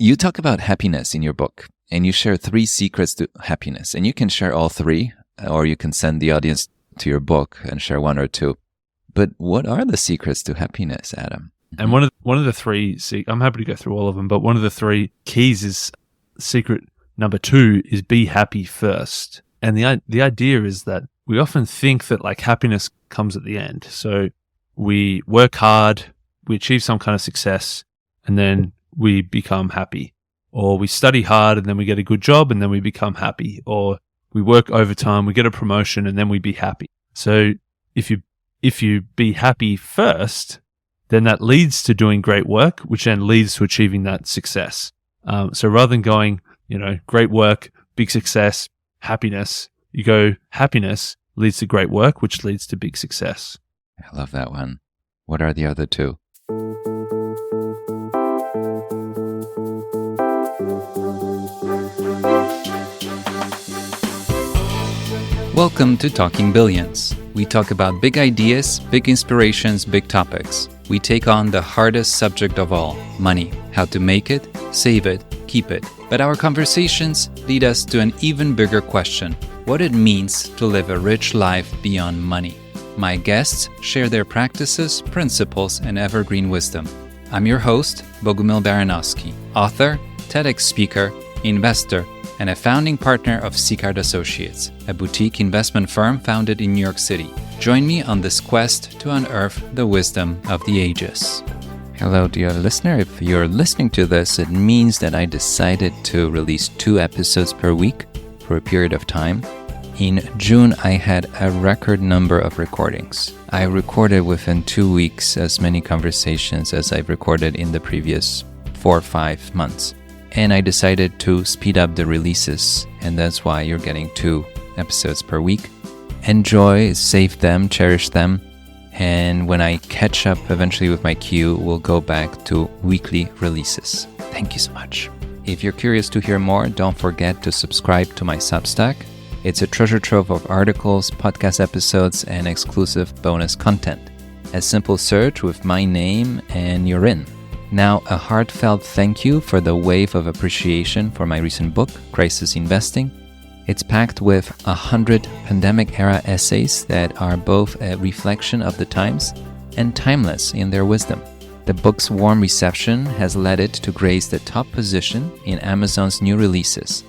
You talk about happiness in your book, and you share 3 secrets to happiness. And you can share all 3, or you can send the audience to your book and share 1 or 2. But what are the secrets to happiness, Adam? And one of the 3, I'm happy to go through all of them, but one of the 3 keys is secret number 2 is be happy first. And the idea is that we often think that like happiness comes at the end. So we work hard, we achieve some kind of success, and then we become happy. Or we study hard and then we get a good job and then we become happy. Or we work overtime, we get a promotion and then we be happy. So if you be happy first, then that leads to doing great work, which then leads to achieving that success. So rather than going, great work, big success, happiness, you go happiness leads to great work, which leads to big success. I love that one. What are the other 2? Welcome to Talking Billions. We talk about big ideas, big inspirations, big topics. We take on the hardest subject of all, money, how to make it, save it, keep it. But our conversations lead us to an even bigger question, what it means to live a rich life beyond money. My guests share their practices, principles, and evergreen wisdom. I'm your host, Bogumil Baranowski, author, TEDx speaker, investor, and a founding partner of Sicard Associates, a boutique investment firm founded in New York City. Join me on this quest to unearth the wisdom of the ages. Hello, dear listener. If you're listening to this, it means that I decided to release 2 episodes per week for a period of time. In June, I had a record number of recordings. I recorded within 2 weeks as many conversations as I've recorded in the previous 4 or 5 months. And I decided to speed up the releases, and that's why you're getting 2 episodes per week. Enjoy, save them, cherish them, and when I catch up eventually with my queue, we'll go back to weekly releases. Thank you so much. If you're curious to hear more, don't forget to subscribe to my Substack. It's a treasure trove of articles, podcast episodes, and exclusive bonus content. A simple search with my name and you're in. Now, a heartfelt thank you for the wave of appreciation for my recent book, Crisis Investing. It's packed with 100 pandemic-era essays that are both a reflection of the times and timeless in their wisdom. The book's warm reception has led it to grace the top position in Amazon's new releases.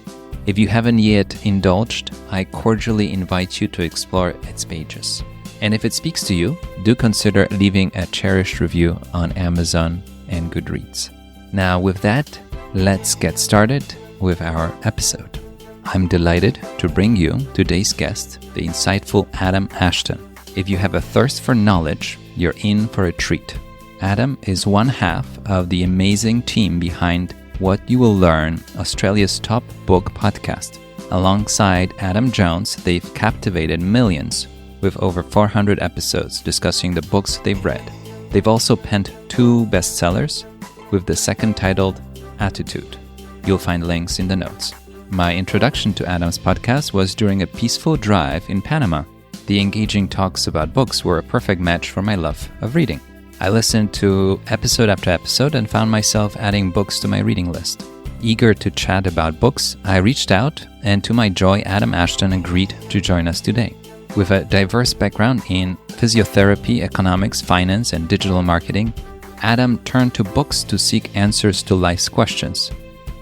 If you haven't yet indulged, I cordially invite you to explore its pages. And if it speaks to you, do consider leaving a cherished review on Amazon and Goodreads. Now with that, let's get started with our episode. I'm delighted to bring you today's guest, the insightful Adam Ashton. If you have a thirst for knowledge, you're in for a treat. Adam is one half of the amazing team behind What You Will Learn, Australia's top book podcast. Alongside Adam Jones, they've captivated millions with over 400 episodes discussing the books they've read. They've also penned 2 bestsellers, with the second titled Attitude. You'll find links in the notes. My introduction to Adam's podcast was during a peaceful drive in Panama. The engaging talks about books were a perfect match for my love of reading. I listened to episode after episode and found myself adding books to my reading list. Eager to chat about books, I reached out, and to my joy, Adam Ashton agreed to join us today. With a diverse background in physiotherapy, economics, finance, and digital marketing, Adam turned to books to seek answers to life's questions.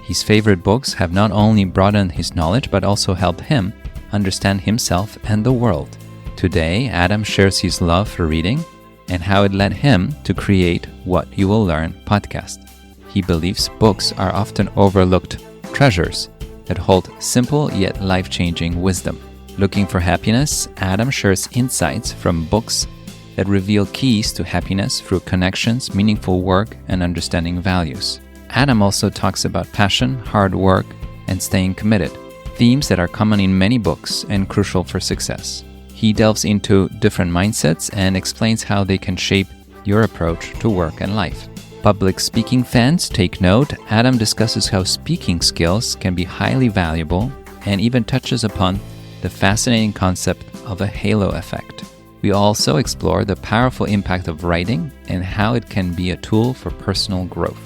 His favorite books have not only broadened his knowledge, but also helped him understand himself and the world. Today, Adam shares his love for reading and how it led him to create What You Will Learn podcast. He believes books are often overlooked treasures that hold simple yet life-changing wisdom. Looking for happiness, Adam shares insights from books that reveal keys to happiness through connections, meaningful work, and understanding values. Adam also talks about passion, hard work, and staying committed, themes that are common in many books and crucial for success. He delves into different mindsets and explains how they can shape your approach to work and life. Public speaking fans take note. Adam discusses how speaking skills can be highly valuable and even touches upon the fascinating concept of a halo effect. We also explore the powerful impact of writing and how it can be a tool for personal growth.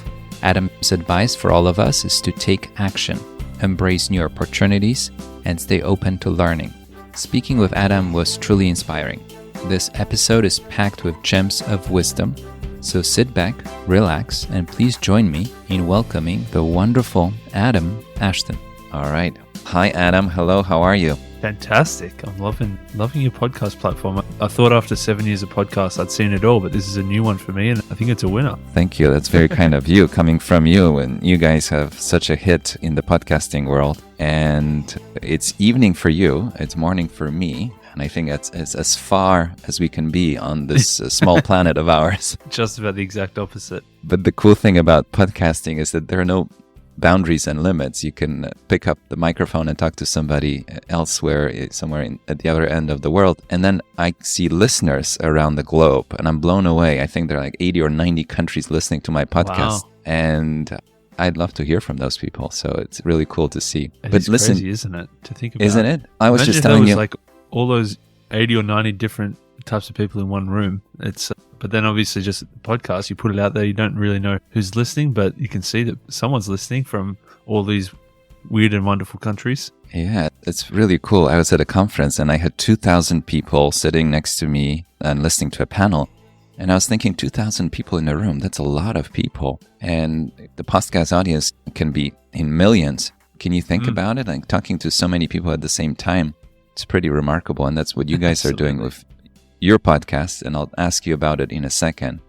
Adam's advice for all of us is to take action, embrace new opportunities, and stay open to learning. Speaking with Adam was truly inspiring. This episode is packed with gems of wisdom, so sit back, relax, and please join me in welcoming the wonderful Adam Ashton. All right. Hi, Adam. Hello. How are you? Fantastic. I'm loving your podcast platform. I thought after 7 years of podcasts, I'd seen it all, but this is a new one for me, and I think it's a winner. Thank you. That's very kind of you, coming from you. And you guys have such a hit in the podcasting world. And it's evening for you. It's morning for me. And I think it's as far as we can be on this small planet of ours. Just about the exact opposite. But the cool thing about podcasting is that there are no boundaries and limits. You can pick up the microphone and talk to somebody elsewhere, somewhere at the other end of the world. And then I see listeners around the globe, and I'm blown away. I think there are like 80 or 90 countries listening to my podcast. Wow. And I'd love to hear from those people. So it's really cool to see. But listen, crazy, isn't it? To think about. Isn't it? I was just telling you. Like all those 80 or 90 different types of people in one room. But then obviously just the podcast, you put it out there, you don't really know who's listening, but you can see that someone's listening from all these weird and wonderful countries. Yeah, it's really cool. I was at a conference and I had 2,000 people sitting next to me and listening to a panel. And I was thinking 2,000 people in a room, that's a lot of people. And the podcast audience can be in millions. Can you think about it? Like talking to so many people at the same time. It's pretty remarkable. And that's what you guys are doing with your podcast, and I'll ask you about it in a second,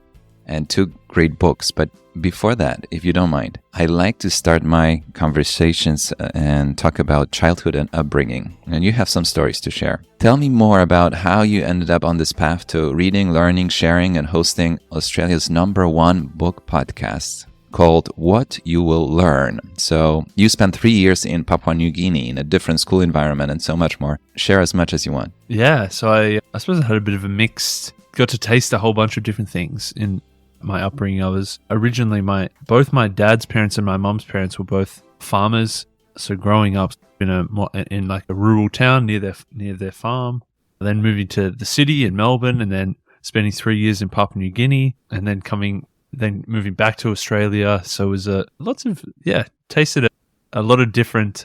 and 2 great books. But before that, if you don't mind, I like to start my conversations and talk about childhood and upbringing, and you have some stories to share. Tell me more about how you ended up on this path to reading, learning, sharing, and hosting Australia's #1 book podcast called What You Will Learn. So you spent 3 years in Papua New Guinea in a different school environment and so much more. Share as much as you want. Yeah, so I suppose I had a bit of a got to taste a whole bunch of different things in my upbringing. I was originally, both my dad's parents and my mom's parents were both farmers. So growing up in like a rural town near their farm, then moving to the city in Melbourne, and then spending 3 years in Papua New Guinea, and then moving back to Australia. So it was tasted a lot of different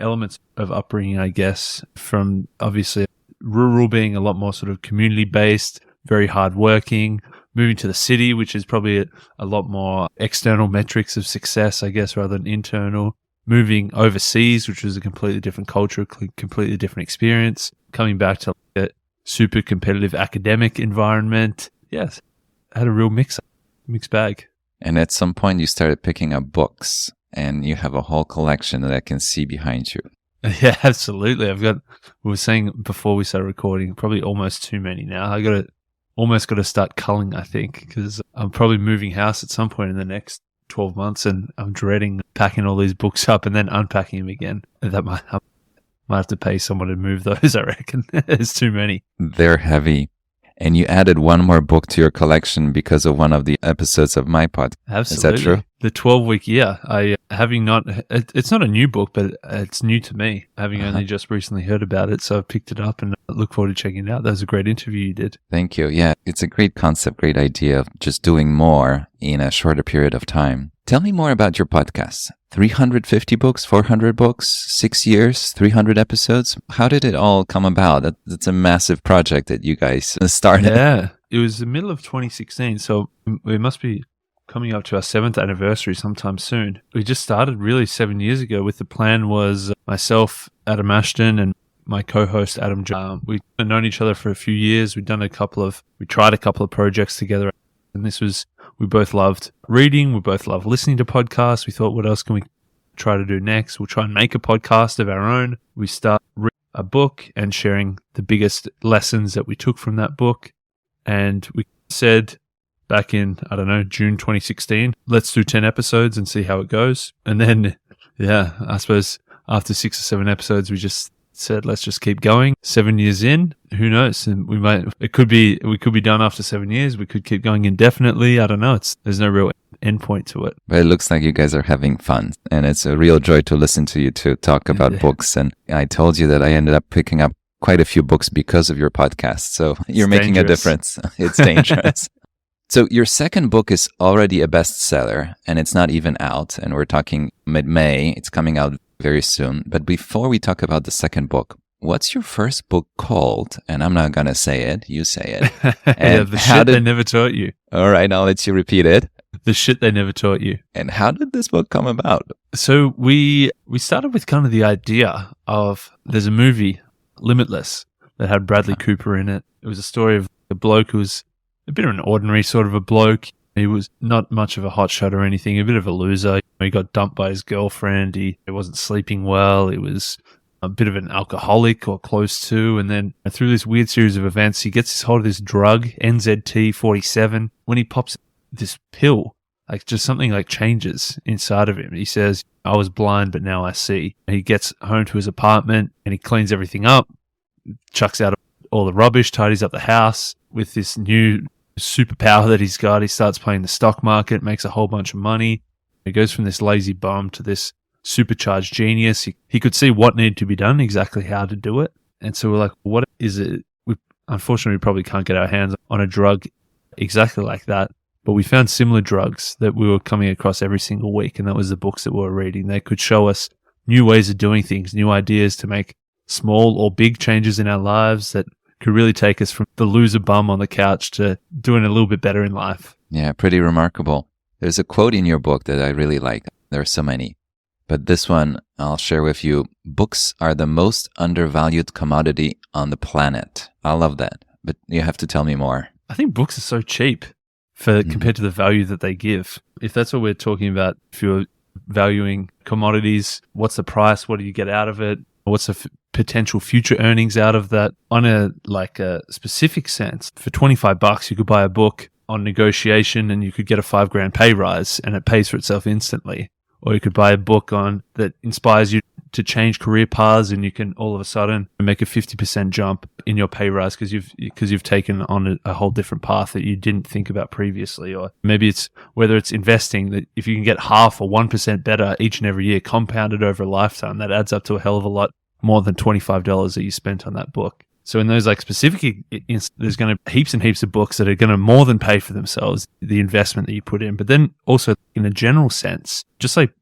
elements of upbringing, I guess, from obviously rural being a lot more sort of community based, very hardworking, moving to the city, which is probably a lot more external metrics of success, I guess, rather than internal. Moving overseas, which was a completely different culture, completely different experience. Coming back to a super competitive academic environment. Yes, I had a real mixed bag. And at some point you started picking up books, and you have a whole collection that I can see behind you. Yeah, absolutely. We were saying before we started recording, probably almost too many now. I almost got to start culling, I think, because I'm probably moving house at some point in the next 12 months, and I'm dreading packing all these books up and then unpacking them again. I might have to pay someone to move those, I reckon. It's too many. They're heavy. And you added one more book to your collection because of one of the episodes of my podcast. Absolutely. Is that true? The 12-week year. It's not a new book, but it's new to me, having only just recently heard about it. So I picked it up and I look forward to checking it out. That was a great interview you did. Thank you. Yeah, it's a great concept, great idea of just doing more in a shorter period of time. Tell me more about your podcast. 350 books, 400 books, 6 years, 300 episodes. How did it all come about? That's a massive project that you guys started. Yeah, it was the middle of 2016. So we must be coming up to our 7th anniversary sometime soon. We just started really 7 years ago with the plan was myself, Adam Ashton, and my co-host Adam. We'd known each other for a few years. We tried a couple of projects together. And we both loved reading. We both loved listening to podcasts. We thought, what else can we try to do next? We'll try and make a podcast of our own. We start reading a book and sharing the biggest lessons that we took from that book. And we said back in, June 2016, let's do 10 episodes and see how it goes. And then, I suppose after 6 or 7 episodes, we just said, let's just keep going. 7 years in, who knows? And we could be done after 7 years. We could keep going indefinitely. I don't know. There's no real endpoint to it. But it looks like you guys are having fun, and it's a real joy to listen to you to talk about books. And I told you that I ended up picking up quite a few books because of your podcast. So you're making a difference. It's dangerous. So your second book is already a bestseller, and it's not even out, and we're talking mid-May. It's coming out very soon. But before we talk about the second book, what's your first book called? And I'm not going to say it. You say it. And the shit they never taught you. All right, I'll let you repeat it. The shit they never taught you. And how did this book come about? So we started with kind of the idea of, there's a movie, Limitless, that had Bradley Cooper in it. It was a story of a bloke who was a bit of an ordinary sort of a bloke. He was not much of a hotshot or anything, a bit of a loser. He got dumped by his girlfriend. He wasn't sleeping well. He was a bit of an alcoholic or close to. And then through this weird series of events, he gets hold of this drug, NZT47. When he pops this pill, like just something like changes inside of him. He says, I was blind, but now I see. He gets home to his apartment and he cleans everything up, chucks out all the rubbish, tidies up the house. With this new superpower that he's got, he starts playing the stock market, makes a whole bunch of money. He goes from this lazy bum to this supercharged genius. He could see what needed to be done, exactly how to do it. And so we're like, what is it? Unfortunately, we probably can't get our hands on a drug exactly like that. But we found similar drugs that we were coming across every single week, and that was the books that we were reading. They could show us new ways of doing things, new ideas to make small or big changes in our lives that could really take us from the loser bum on the couch to doing a little bit better in life. Yeah, pretty remarkable. There's a quote in your book that I really like. There are so many. But this one I'll share with you. Books are the most undervalued commodity on the planet. I love that. But you have to tell me more. I think books are so cheap compared to the value that they give. If that's what we're talking about, if you're valuing commodities, what's the price? What do you get out of it? What's the potential future earnings out of that? On a specific sense, for $25, you could buy a book on negotiation and you could get a $5,000 pay rise and it pays for itself instantly. Or you could buy a book on that inspires you to change career paths and you can all of a sudden make a 50% jump in your pay rise because you've taken on a whole different path that you didn't think about previously. Or maybe it's whether it's investing, that if you can get half or 1% better each and every year compounded over a lifetime, that adds up to a hell of a lot more than $25 that you spent on that book. So in those specific, there's going to heaps and heaps of books that are going to more than pay for themselves, the investment that you put in. But then also in a general sense, just like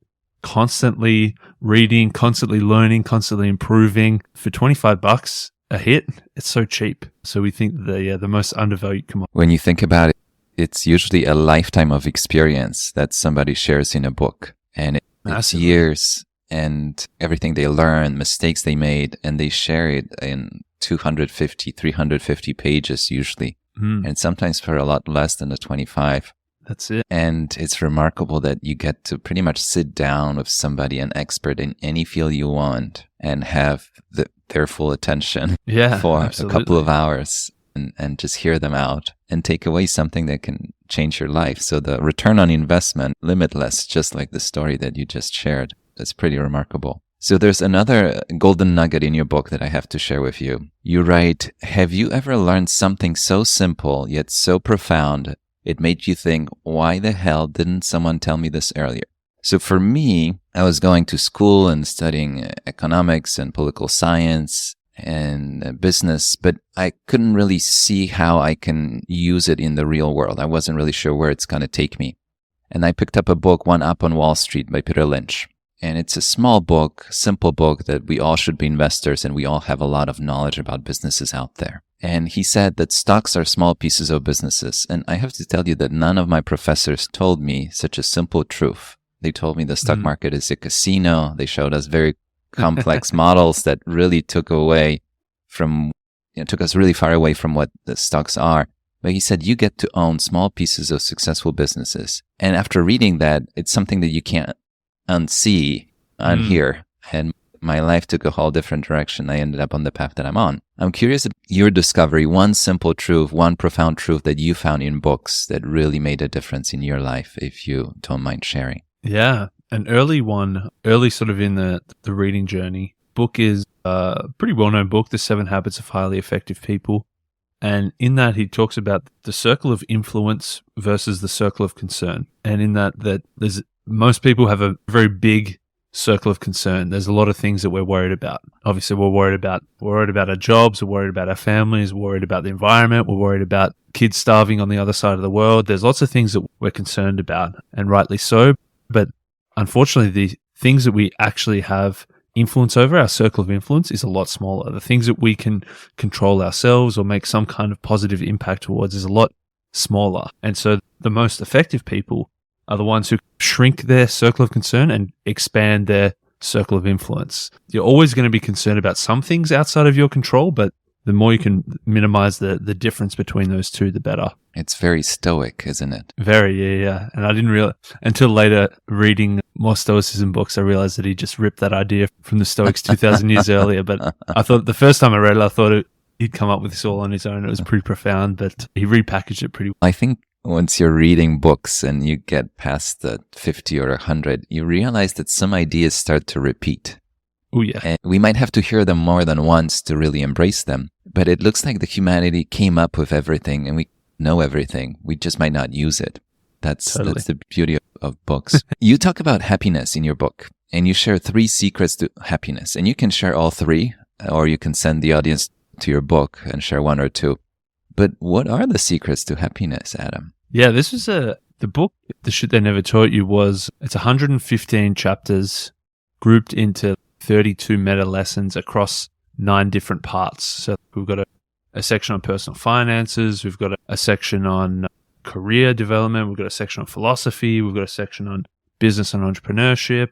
constantly reading, constantly learning, constantly improving for $25 a hit, it's so cheap. So we think the most undervalued commodity. When you think about it, it's usually a lifetime of experience that somebody shares in a book. And it's years and everything they learned, mistakes they made, and they share it in 250, 350 pages usually. And sometimes for a lot less than the 25. That's it. And it's remarkable that you get to pretty much sit down with somebody, an expert in any field you want, and have their full attention for absolutely. a couple of hours and just hear them out and take away something that can change your life. So the return on investment, limitless, just like the story that you just shared. That's pretty remarkable. So there's another golden nugget in your book that I have to share with you. You write, have you ever learned something so simple yet so profound it made you think, why the hell didn't someone tell me this earlier? So for me, I was going to school and studying economics and political science and business, but I couldn't really see how I can use it in the real world. I wasn't really sure where it's going to take me. And I picked up a book, One Up on Wall Street by Peter Lynch. And it's a small book, simple book that we all should be investors and we all have a lot of knowledge about businesses out there. And he said that stocks are small pieces of businesses. And I have to tell you that none of my professors told me such a simple truth. They told me the stock market is a casino. They showed us very complex models that really took us really far away from what the stocks are. But he said, you get to own small pieces of successful businesses. And after reading that, it's something that you can't unhear. And my life took a whole different direction. I ended up on the path that I'm on. I'm curious about your discovery, one simple truth, one profound truth that you found in books that really made a difference in your life, if you don't mind sharing. Yeah, an early sort of in the reading journey. Book is a pretty well-known book, The 7 Habits of Highly Effective People. And in that, he talks about the circle of influence versus the circle of concern. And in that there's most people have a very big circle of concern. There's a lot of things that we're worried about. Obviously, we're worried about our jobs, we're worried about our families, we're worried about the environment, we're worried about kids starving on the other side of the world. There's lots of things that we're concerned about, and rightly so. But unfortunately, the things that we actually have influence over, our circle of influence, is a lot smaller. The things that we can control ourselves or make some kind of positive impact towards is a lot smaller. And so the most effective people are the ones who shrink their circle of concern and expand their circle of influence. You're always going to be concerned about some things outside of your control, but the more you can minimize the difference between those two, the better. It's very stoic, isn't it? Very, yeah. And I didn't realize until later, reading more Stoicism books, I realized that he just ripped that idea from the Stoics 2,000 years earlier. But I thought the first time I read it, I thought he'd come up with this all on his own. It was pretty profound, but he repackaged it pretty well. I think once you're reading books and you get past the 50 or 100, you realize that some ideas start to repeat. Oh, yeah. And we might have to hear them more than once to really embrace them. But it looks like the humanity came up with everything and we know everything. We just might not use it. That's the beauty of books. You talk about happiness in your book and you share 3 secrets to happiness. And you can share all 3, or you can send the audience to your book and share 1 or 2. But what are the secrets to happiness, Adam? Yeah, this was the book, The Shit They Never Taught You, it's 115 chapters grouped into 32 meta lessons across 9 different parts. So we've got a section on personal finances, we've got a section on career development, we've got a section on philosophy, we've got a section on business and entrepreneurship,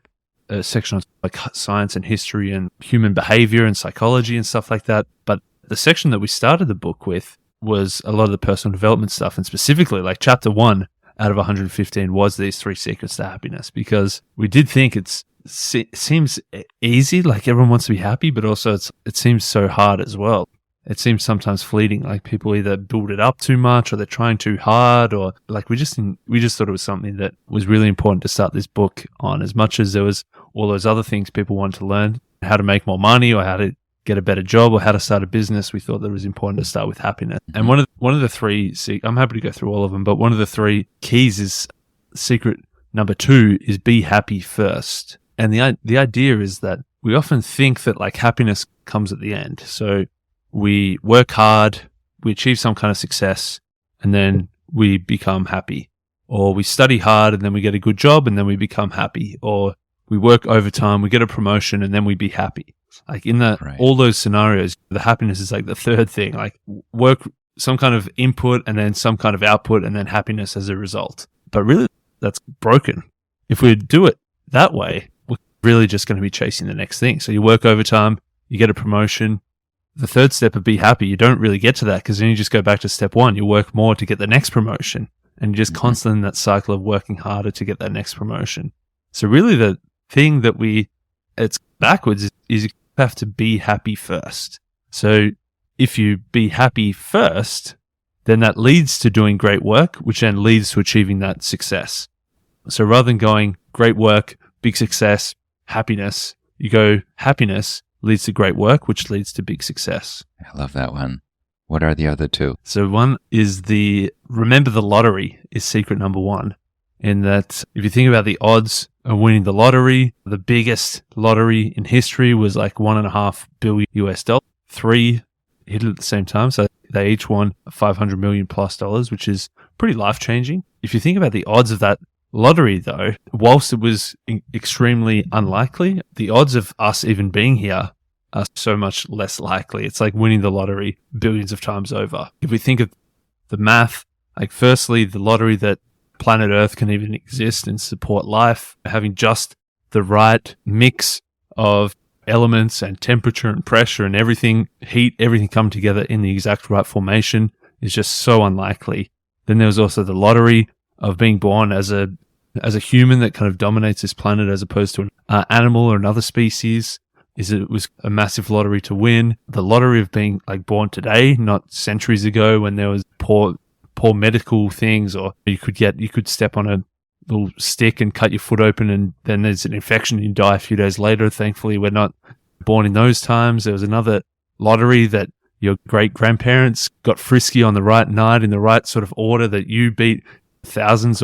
a section on like science and history and human behavior and psychology and stuff like that. But the section that we started the book with was a lot of the personal development stuff, and specifically like chapter 1 out of 115 was these 3 secrets to happiness, because we did think it seems easy, like everyone wants to be happy, but also it seems so hard as well. It seems sometimes fleeting, like people either build it up too much or they're trying too hard, or like we just thought it was something that was really important to start this book on, as much as there was all those other things people wanted to learn, how to make more money or how to get a better job or how to start a business. We thought that it was important to start with happiness. And one of the 3, I'm happy to go through all of them, but one of the 3 keys is secret number 2 is be happy first. And the idea is that we often think that like happiness comes at the end. So we work hard, we achieve some kind of success, and then we become happy. Or we study hard and then we get a good job and then we become happy. Or we work overtime, we get a promotion, and then we be happy. Like in all those scenarios, the happiness is like the third thing, like work, some kind of input and then some kind of output and then happiness as a result. But really, that's broken. If we do it that way, we're really just going to be chasing the next thing. So you work overtime, you get a promotion. The third step of be happy, you don't really get to that because then you just go back to step 1. You work more to get the next promotion, and you're just constantly in that cycle of working harder to get that next promotion. So really the thing that it's backwards is you have to be happy first. So if you be happy first, then that leads to doing great work, which then leads to achieving that success. So rather than going great work, big success, happiness, you go happiness leads to great work, which leads to big success. I love that one. What are the other 2? So one is remember the lottery is secret number 1. In that if you think about the odds of winning the lottery, the biggest lottery in history was like $1.5 billion US. 3 hit it at the same time. So they each won $500 million plus, which is pretty life-changing. If you think about the odds of that lottery, though, whilst it was extremely unlikely, the odds of us even being here are so much less likely. It's like winning the lottery billions of times over. If we think of the math, like firstly, the lottery that planet Earth can even exist and support life, having just the right mix of elements and temperature and pressure and everything, heat, everything come together in the exact right formation is just so unlikely. Then there was also the lottery of being born as a human that kind of dominates this planet as opposed to an animal or another species. It was a massive lottery to win. The lottery of being like born today, not centuries ago when there was poor medical things, or you could step on a little stick and cut your foot open and then there's an infection and you die a few days later. Thankfully, we're not born in those times. There was another lottery that your great-grandparents got frisky on the right night in the right sort of order that you beat thousands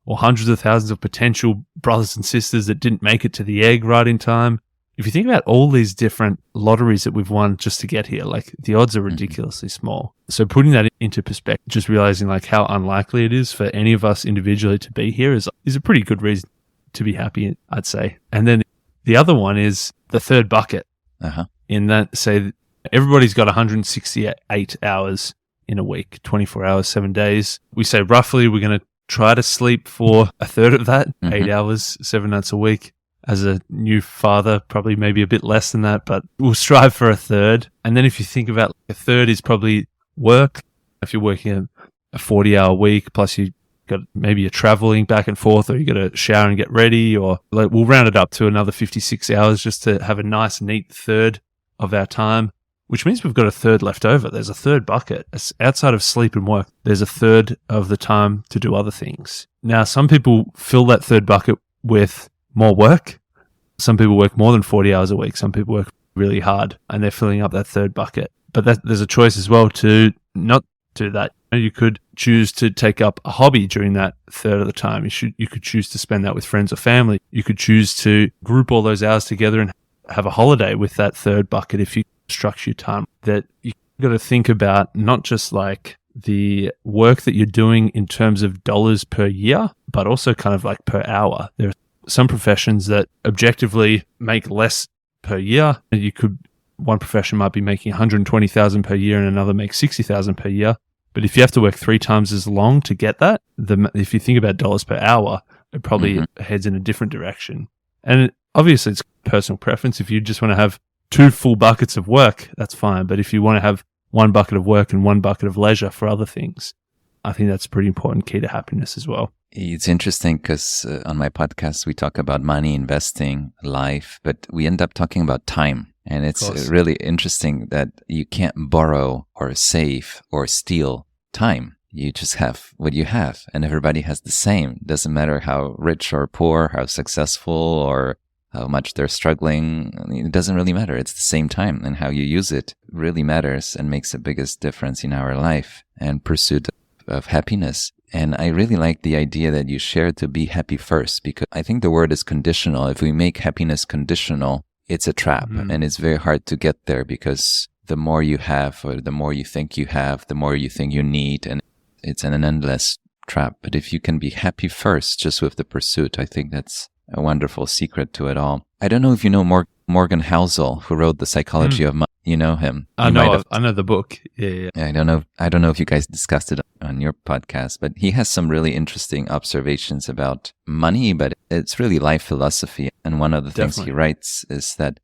or hundreds of thousands of potential brothers and sisters that didn't make it to the egg right in time. If you think about all these different lotteries that we've won just to get here, like the odds are ridiculously small. So putting that into perspective, just realizing like how unlikely it is for any of us individually to be here is a pretty good reason to be happy, I'd say. And then the other one is the third bucket. In that, say, everybody's got 168 hours in a week, 24 hours, 7 days. We say roughly we're going to try to sleep for a third of that, 8 hours, 7 nights a week. As a new father, probably maybe a bit less than that, but we'll strive for a third. And then if you think about a third is probably work. If you're working a 40-hour week, plus you got maybe you're traveling back and forth, or you got to shower and get ready, or like we'll round it up to another 56 hours just to have a nice, neat third of our time, which means we've got a third left over. There's a third bucket. Outside of sleep and work, there's a third of the time to do other things. Now, some people fill that third bucket with more work. Some people work more than 40 hours a week. Some people work really hard and they're filling up that third bucket. But there's a choice as well to not do that. You could choose to take up a hobby during that third of the time. You could choose to spend that with friends or family. You could choose to group all those hours together and have a holiday with that third bucket if you structure your time. That you got to think about not just like the work that you're doing in terms of dollars per year, but also kind of like per hour. There are some professions that objectively make less per year. One profession might be making 120,000 per year and another makes 60,000 per year. But if you have to work 3 times as long to get that, if you think about dollars per hour, it probably heads in a different direction. And obviously it's personal preference. If you just want to have 2 full buckets of work, that's fine. But if you want to have 1 bucket of work and 1 bucket of leisure for other things, I think that's a pretty important key to happiness as well. It's interesting because on my podcast, we talk about money, investing, life, but we end up talking about time. And it's really interesting that you can't borrow or save or steal time. You just have what you have, and everybody has the same. Doesn't matter how rich or poor, how successful or how much they're struggling. It doesn't really matter. It's the same time, and how you use it really matters and makes the biggest difference in our life and pursuit of happiness. And I really like the idea that you shared to be happy first, because I think the word is conditional. If we make happiness conditional, it's a trap, and it's very hard to get there, because the more you have or the more you think you have, the more you think you need, and it's an endless trap. But if you can be happy first just with the pursuit, I think that's a wonderful secret to it all. I don't know if you know Morgan Housel, who wrote The Psychology of Money. You know him. I know the book. Yeah. I don't know if you guys discussed it on your podcast, but he has some really interesting observations about money, but it's really life philosophy. And one of the things he writes is that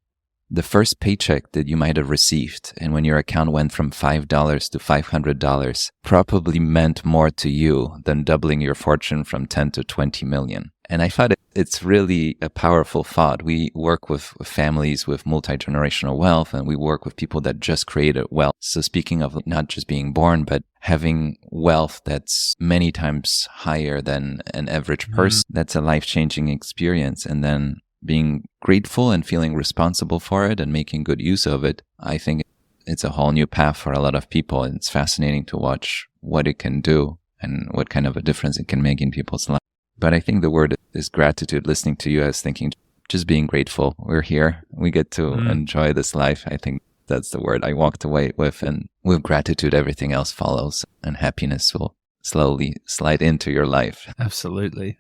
the first paycheck that you might have received, and when your account went from $5 to $500, probably meant more to you than doubling your fortune from 10 to 20 million. And I thought it's really a powerful thought. We work with families with multi-generational wealth, and we work with people that just created wealth. So speaking of not just being born, but having wealth that's many times higher than an average person, that's a life-changing experience. And then being grateful and feeling responsible for it and making good use of it, I think it's a whole new path for a lot of people. And it's fascinating to watch what it can do and what kind of a difference it can make in people's lives. But I think the word is gratitude. Listening to you, I was thinking just being grateful. We're here. We get to enjoy this life. I think that's the word I walked away with. And with gratitude, everything else follows, and happiness will slowly slide into your life. Absolutely.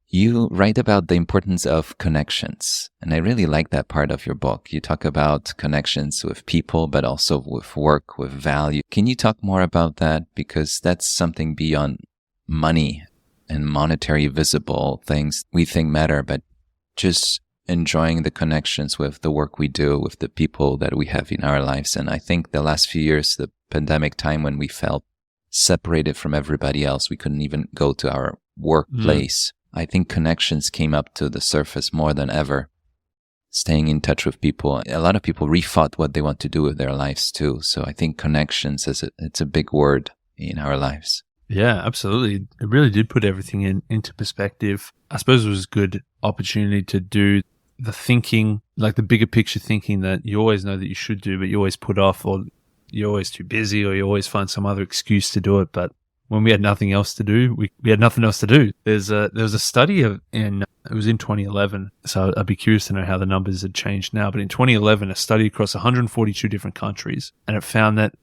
You write about the importance of connections. And I really like that part of your book. You talk about connections with people, but also with work, with value. Can you talk more about that? Because that's something beyond money and monetary visible things we think matter, but just enjoying the connections with the work we do, with the people that we have in our lives. And I think the last few years, the pandemic time when we felt separated from everybody else, we couldn't even go to our workplace. I think connections came up to the surface more than ever. Staying in touch with people. A lot of people rethought what they want to do with their lives too. So I think connections it's a big word in our lives. Yeah, absolutely. It really did put everything into perspective. I suppose it was a good opportunity to do the thinking, like the bigger picture thinking that you always know that you should do, but you always put off, or you're always too busy, or you always find some other excuse to do it. But when we had nothing else to do, we had nothing else to do. There was a study it was in 2011, so I'd be curious to know how the numbers had changed now. But in 2011, a study across 142 different countries, and it found that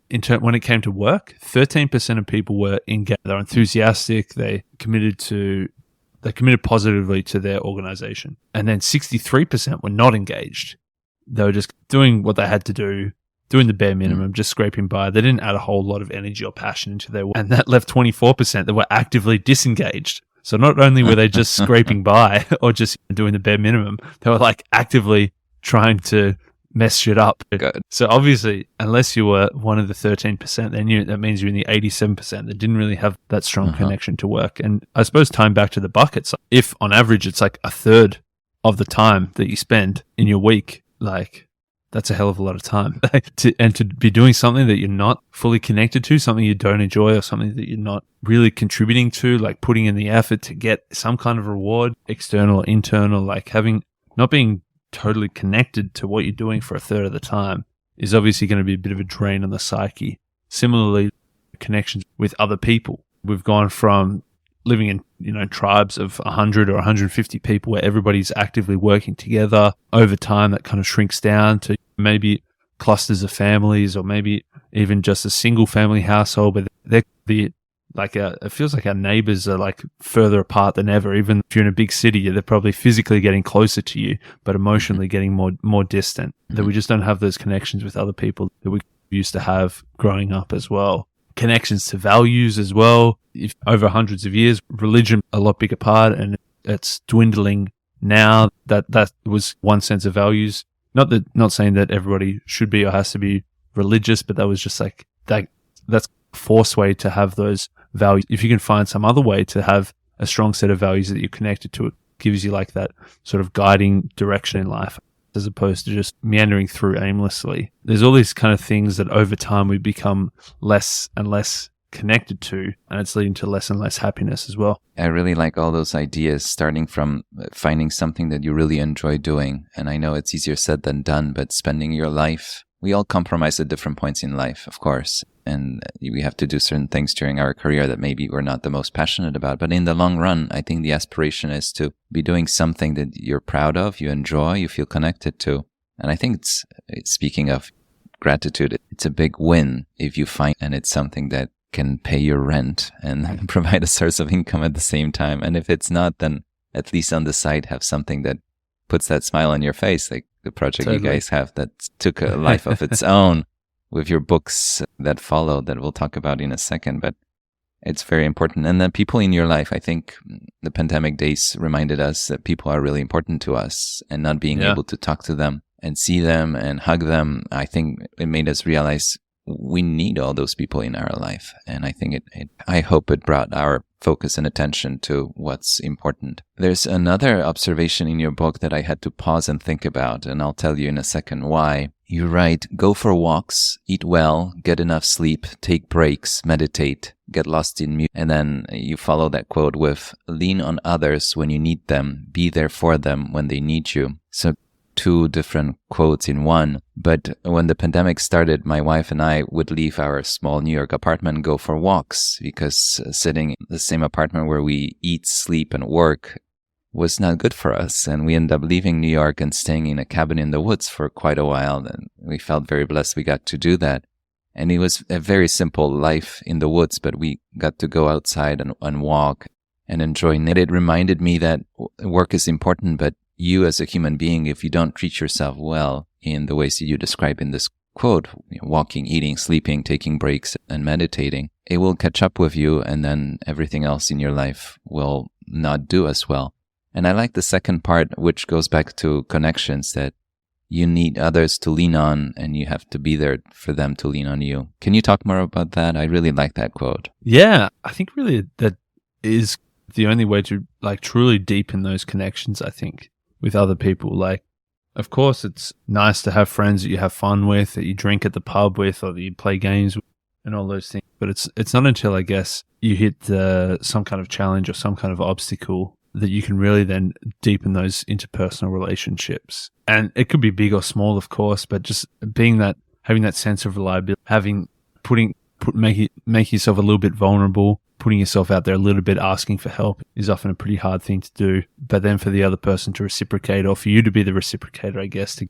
when it came to work, 13% of people were engaged. They were enthusiastic. They committed positively to their organization, and then 63% were not engaged. They were just doing what they had to do, doing the bare minimum, just scraping by. They didn't add a whole lot of energy or passion into their work, and that left 24% that were actively disengaged. So not only were they just scraping by or just doing the bare minimum, they were like actively trying to mess shit up. Good. So obviously, unless you were one of the 13%, then that means you're in the 87% that didn't really have that strong connection to work. And I suppose tying back to the buckets, if on average it's like a third of the time that you spend in your week, like that's a hell of a lot of time. to be doing something that you're not fully connected to, something you don't enjoy, or something that you're not really contributing to, like putting in the effort to get some kind of reward, external or internal, like not being totally connected to what you're doing for a third of the time is obviously going to be a bit of a drain on the psyche. Similarly, connections with other people. We've gone from living in, tribes of 100 or 150 people where everybody's actively working together. Over time, that kind of shrinks down to maybe clusters of families, or maybe even just a single family household, but there could be it feels like our neighbors are like further apart than ever. Even if you're in a big city, they're probably physically getting closer to you, but emotionally getting more distant. That we just don't have those connections with other people that we used to have growing up as well. Connections to values as well. If over hundreds of years, religion a lot bigger part, and it's dwindling now. That was one sense of values. Not saying that everybody should be or has to be religious, but that was just like that. That's a forced way to have those values. If you can find some other way to have a strong set of values that you're connected to, it gives you like that sort of guiding direction in life, as opposed to just meandering through aimlessly. There's all these kind of things that over time we become less and less connected to, and it's leading to less and less happiness as well. I really like all those ideas, starting from finding something that you really enjoy doing. And I know it's easier said than done, but spending your life, we all compromise at different points in life, of course. And we have to do certain things during our career that maybe we're not the most passionate about. But in the long run, I think the aspiration is to be doing something that you're proud of, you enjoy, you feel connected to. And I think speaking of gratitude, it's a big win if you find, and it's something that can pay your rent and provide a source of income at the same time. And if it's not, then at least on the side have something that puts that smile on your face, like the project you guys have that took a life of its own with your books that follow, that we'll talk about in a second. But it's very important. And then people in your life, I think the pandemic days reminded us that people are really important to us, and not being able to talk to them and see them and hug them, I think it made us realize we need all those people in our life. And I think I hope it brought our focus and attention to what's important. There's another observation in your book that I had to pause and think about, and I'll tell you in a second why. You write, go for walks, eat well, get enough sleep, take breaks, meditate, get lost in music. And then you follow that quote with, lean on others when you need them, be there for them when they need you. So two different quotes in one. But when the pandemic started, my wife and I would leave our small New York apartment and go for walks, because sitting in the same apartment where we eat, sleep, and work was not good for us. And we ended up leaving New York and staying in a cabin in the woods for quite a while. And we felt very blessed we got to do that. And it was a very simple life in the woods, but we got to go outside and walk and enjoy it. It reminded me that work is important, but you as a human being, if you don't treat yourself well in the ways that you describe in this quote, walking, eating, sleeping, taking breaks, and meditating, it will catch up with you, and then everything else in your life will not do as well. And I like the second part, which goes back to connections, that you need others to lean on, and you have to be there for them to lean on you. Can you talk more about that? I really like that quote. Yeah, I think really that is the only way to like truly deepen those connections, I think, with other people. Like, of course, it's nice to have friends that you have fun with, that you drink at the pub with, or that you play games with, and all those things. But it's not until, I guess, you hit some kind of challenge or some kind of obstacle that you can really then deepen those interpersonal relationships. And it could be big or small, of course, but just having that sense of reliability, make yourself a little bit vulnerable, putting yourself out there a little bit, asking for help is often a pretty hard thing to do. But then for the other person to reciprocate, or for you to be the reciprocator, I guess, to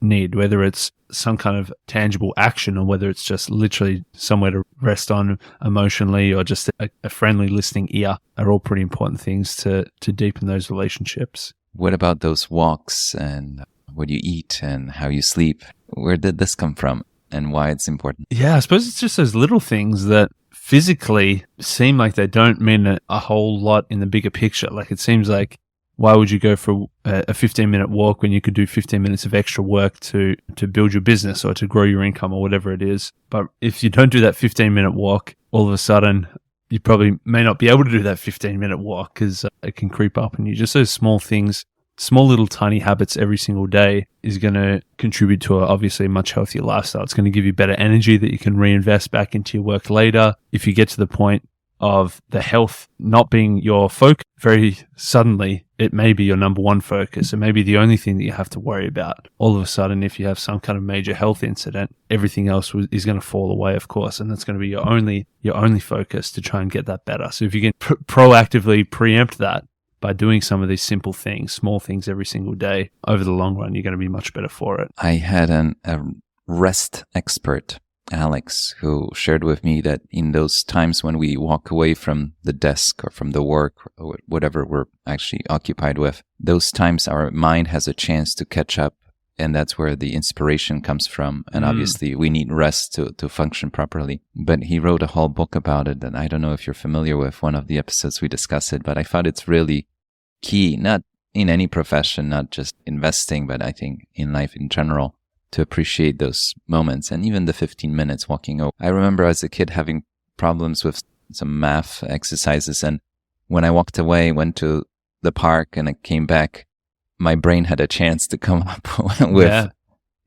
need, whether it's some kind of tangible action or whether it's just literally somewhere to rest on emotionally or just a friendly listening ear, are all pretty important things to deepen those relationships. What about those walks and what you eat and how you sleep? Where did this come from and why it's important? Yeah, I suppose it's just those little things that physically seem like they don't mean a whole lot in the bigger picture. Like, it seems like, why would you go for a 15-minute walk when you could do 15 minutes of extra work to build your business or to grow your income or whatever it is? But if you don't do that 15-minute walk, all of a sudden you probably may not be able to do that 15-minute walk because it can creep up. And you just, those small things, small little tiny habits every single day is going to contribute to obviously a much healthier lifestyle. It's going to give you better energy that you can reinvest back into your work later. If you get to the point of the health not being your focus, very suddenly it may be your number one focus. It may be the only thing that you have to worry about. All of a sudden, if you have some kind of major health incident, everything else is going to fall away, of course, and that's going to be your only focus to try and get that better. So if you can proactively preempt that by doing some of these simple things, small things every single day, over the long run, you're going to be much better for it. I had a rest expert, Alex, who shared with me that in those times when we walk away from the desk or from the work or whatever we're actually occupied with, those times our mind has a chance to catch up, and that's where the inspiration comes from. And obviously we need rest to function properly. But he wrote a whole book about it, and I don't know if you're familiar with one of the episodes we discussed it, but I found it's really key, not in any profession, not just investing, but I think in life in general, to appreciate those moments. And even the 15 minutes walking over. I remember as a kid having problems with some math exercises, and when I walked away, went to the park and I came back, my brain had a chance to come up with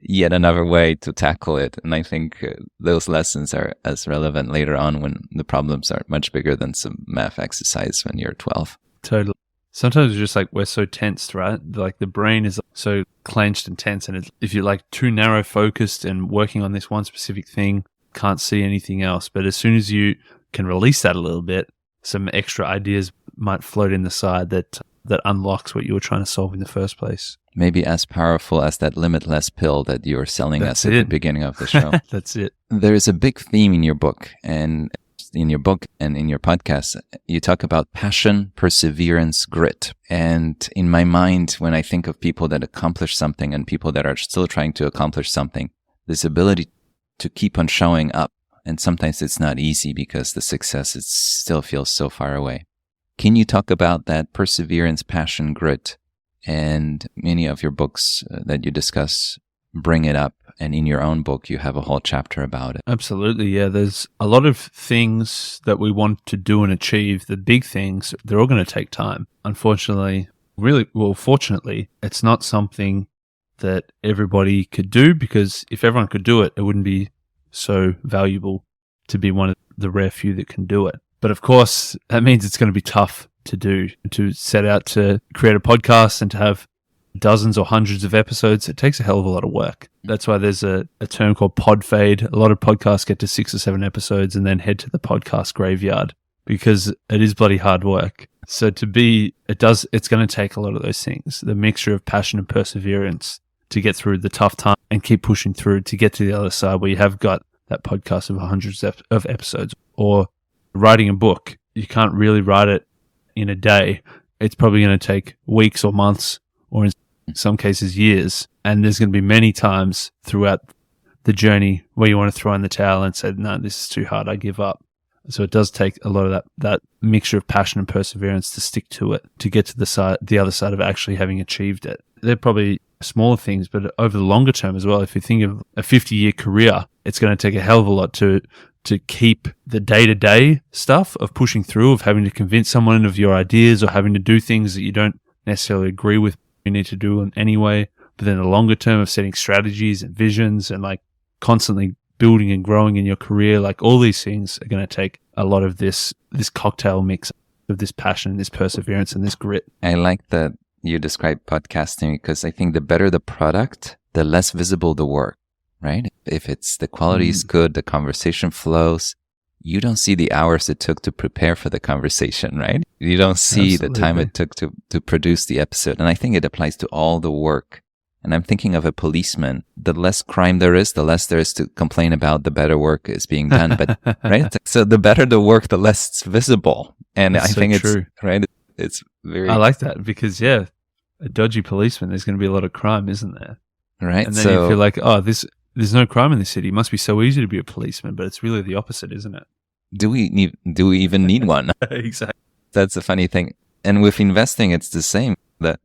yet another way to tackle it. And I think those lessons are as relevant later on when the problems are much bigger than some math exercise when you're 12. Totally. Sometimes it's just like we're so tensed, right? Like the brain is so clenched and tense, and if you're like too narrow focused and working on this one specific thing, can't see anything else. But as soon as you can release that a little bit, some extra ideas might float in the side that unlocks what you were trying to solve in the first place. Maybe as powerful as that limitless pill that you were selling us at the beginning of the show. That's it. There's a big theme in your book, and in your book and in your podcast, you talk about passion, perseverance, grit. And in my mind, when I think of people that accomplish something and people that are still trying to accomplish something, this ability to keep on showing up. And sometimes it's not easy because the success still feels so far away. Can you talk about that perseverance, passion, grit? And many of your books that you discuss bring it up. And in your own book, you have a whole chapter about it. Absolutely, yeah. There's a lot of things that we want to do and achieve. The big things, they're all going to take time. Unfortunately, fortunately, it's not something that everybody could do, because if everyone could do it, it wouldn't be so valuable to be one of the rare few that can do it. But of course, that means it's going to be tough to do, to set out to create a podcast and to have dozens or hundreds of episodes. It takes a hell of a lot of work. That's why there's a term called pod fade. A lot of podcasts get to 6 or 7 episodes and then head to the podcast graveyard, because it is bloody hard work. So it's going to take a lot of those things, the mixture of passion and perseverance to get through the tough time and keep pushing through to get to the other side where you have got that podcast of hundreds of episodes. Or writing a book, you can't really write it in a day. It's probably going to take weeks or months, or in some cases years. And there's going to be many times throughout the journey where you want to throw in the towel and say, no, this is too hard, I give up. So it does take a lot of that mixture of passion and perseverance to stick to it, to get to the other side of actually having achieved it. They're probably smaller things, but over the longer term as well, if you think of a 50-year career, it's going to take a hell of a lot to keep the day-to-day stuff of pushing through, of having to convince someone of your ideas or having to do things that you don't necessarily agree with, you need to do in anyway. But then the longer term of setting strategies and visions and like constantly building and growing in your career, like all these things are going to take a lot of this cocktail mix of this passion, this perseverance, and this grit. I like that you describe podcasting, because I think the better the product, the less visible the work, right? If it's the quality is good, the conversation flows, you don't see the hours it took to prepare for the conversation, right? You don't see the time it took to produce the episode. And I think it applies to all the work. And I'm thinking of a policeman. The less crime there is, the less there is to complain about, the better work is being done. But right? So the better the work, the less it's visible. And That's I think so true. It's right. It's very. I like that because a dodgy policeman, there's going to be a lot of crime, isn't there? Right. And then you feel like, there's no crime in the city. It must be so easy to be a policeman, but it's really the opposite, isn't it? Do we even need one? Exactly. That's a funny thing. And with investing, it's the same. That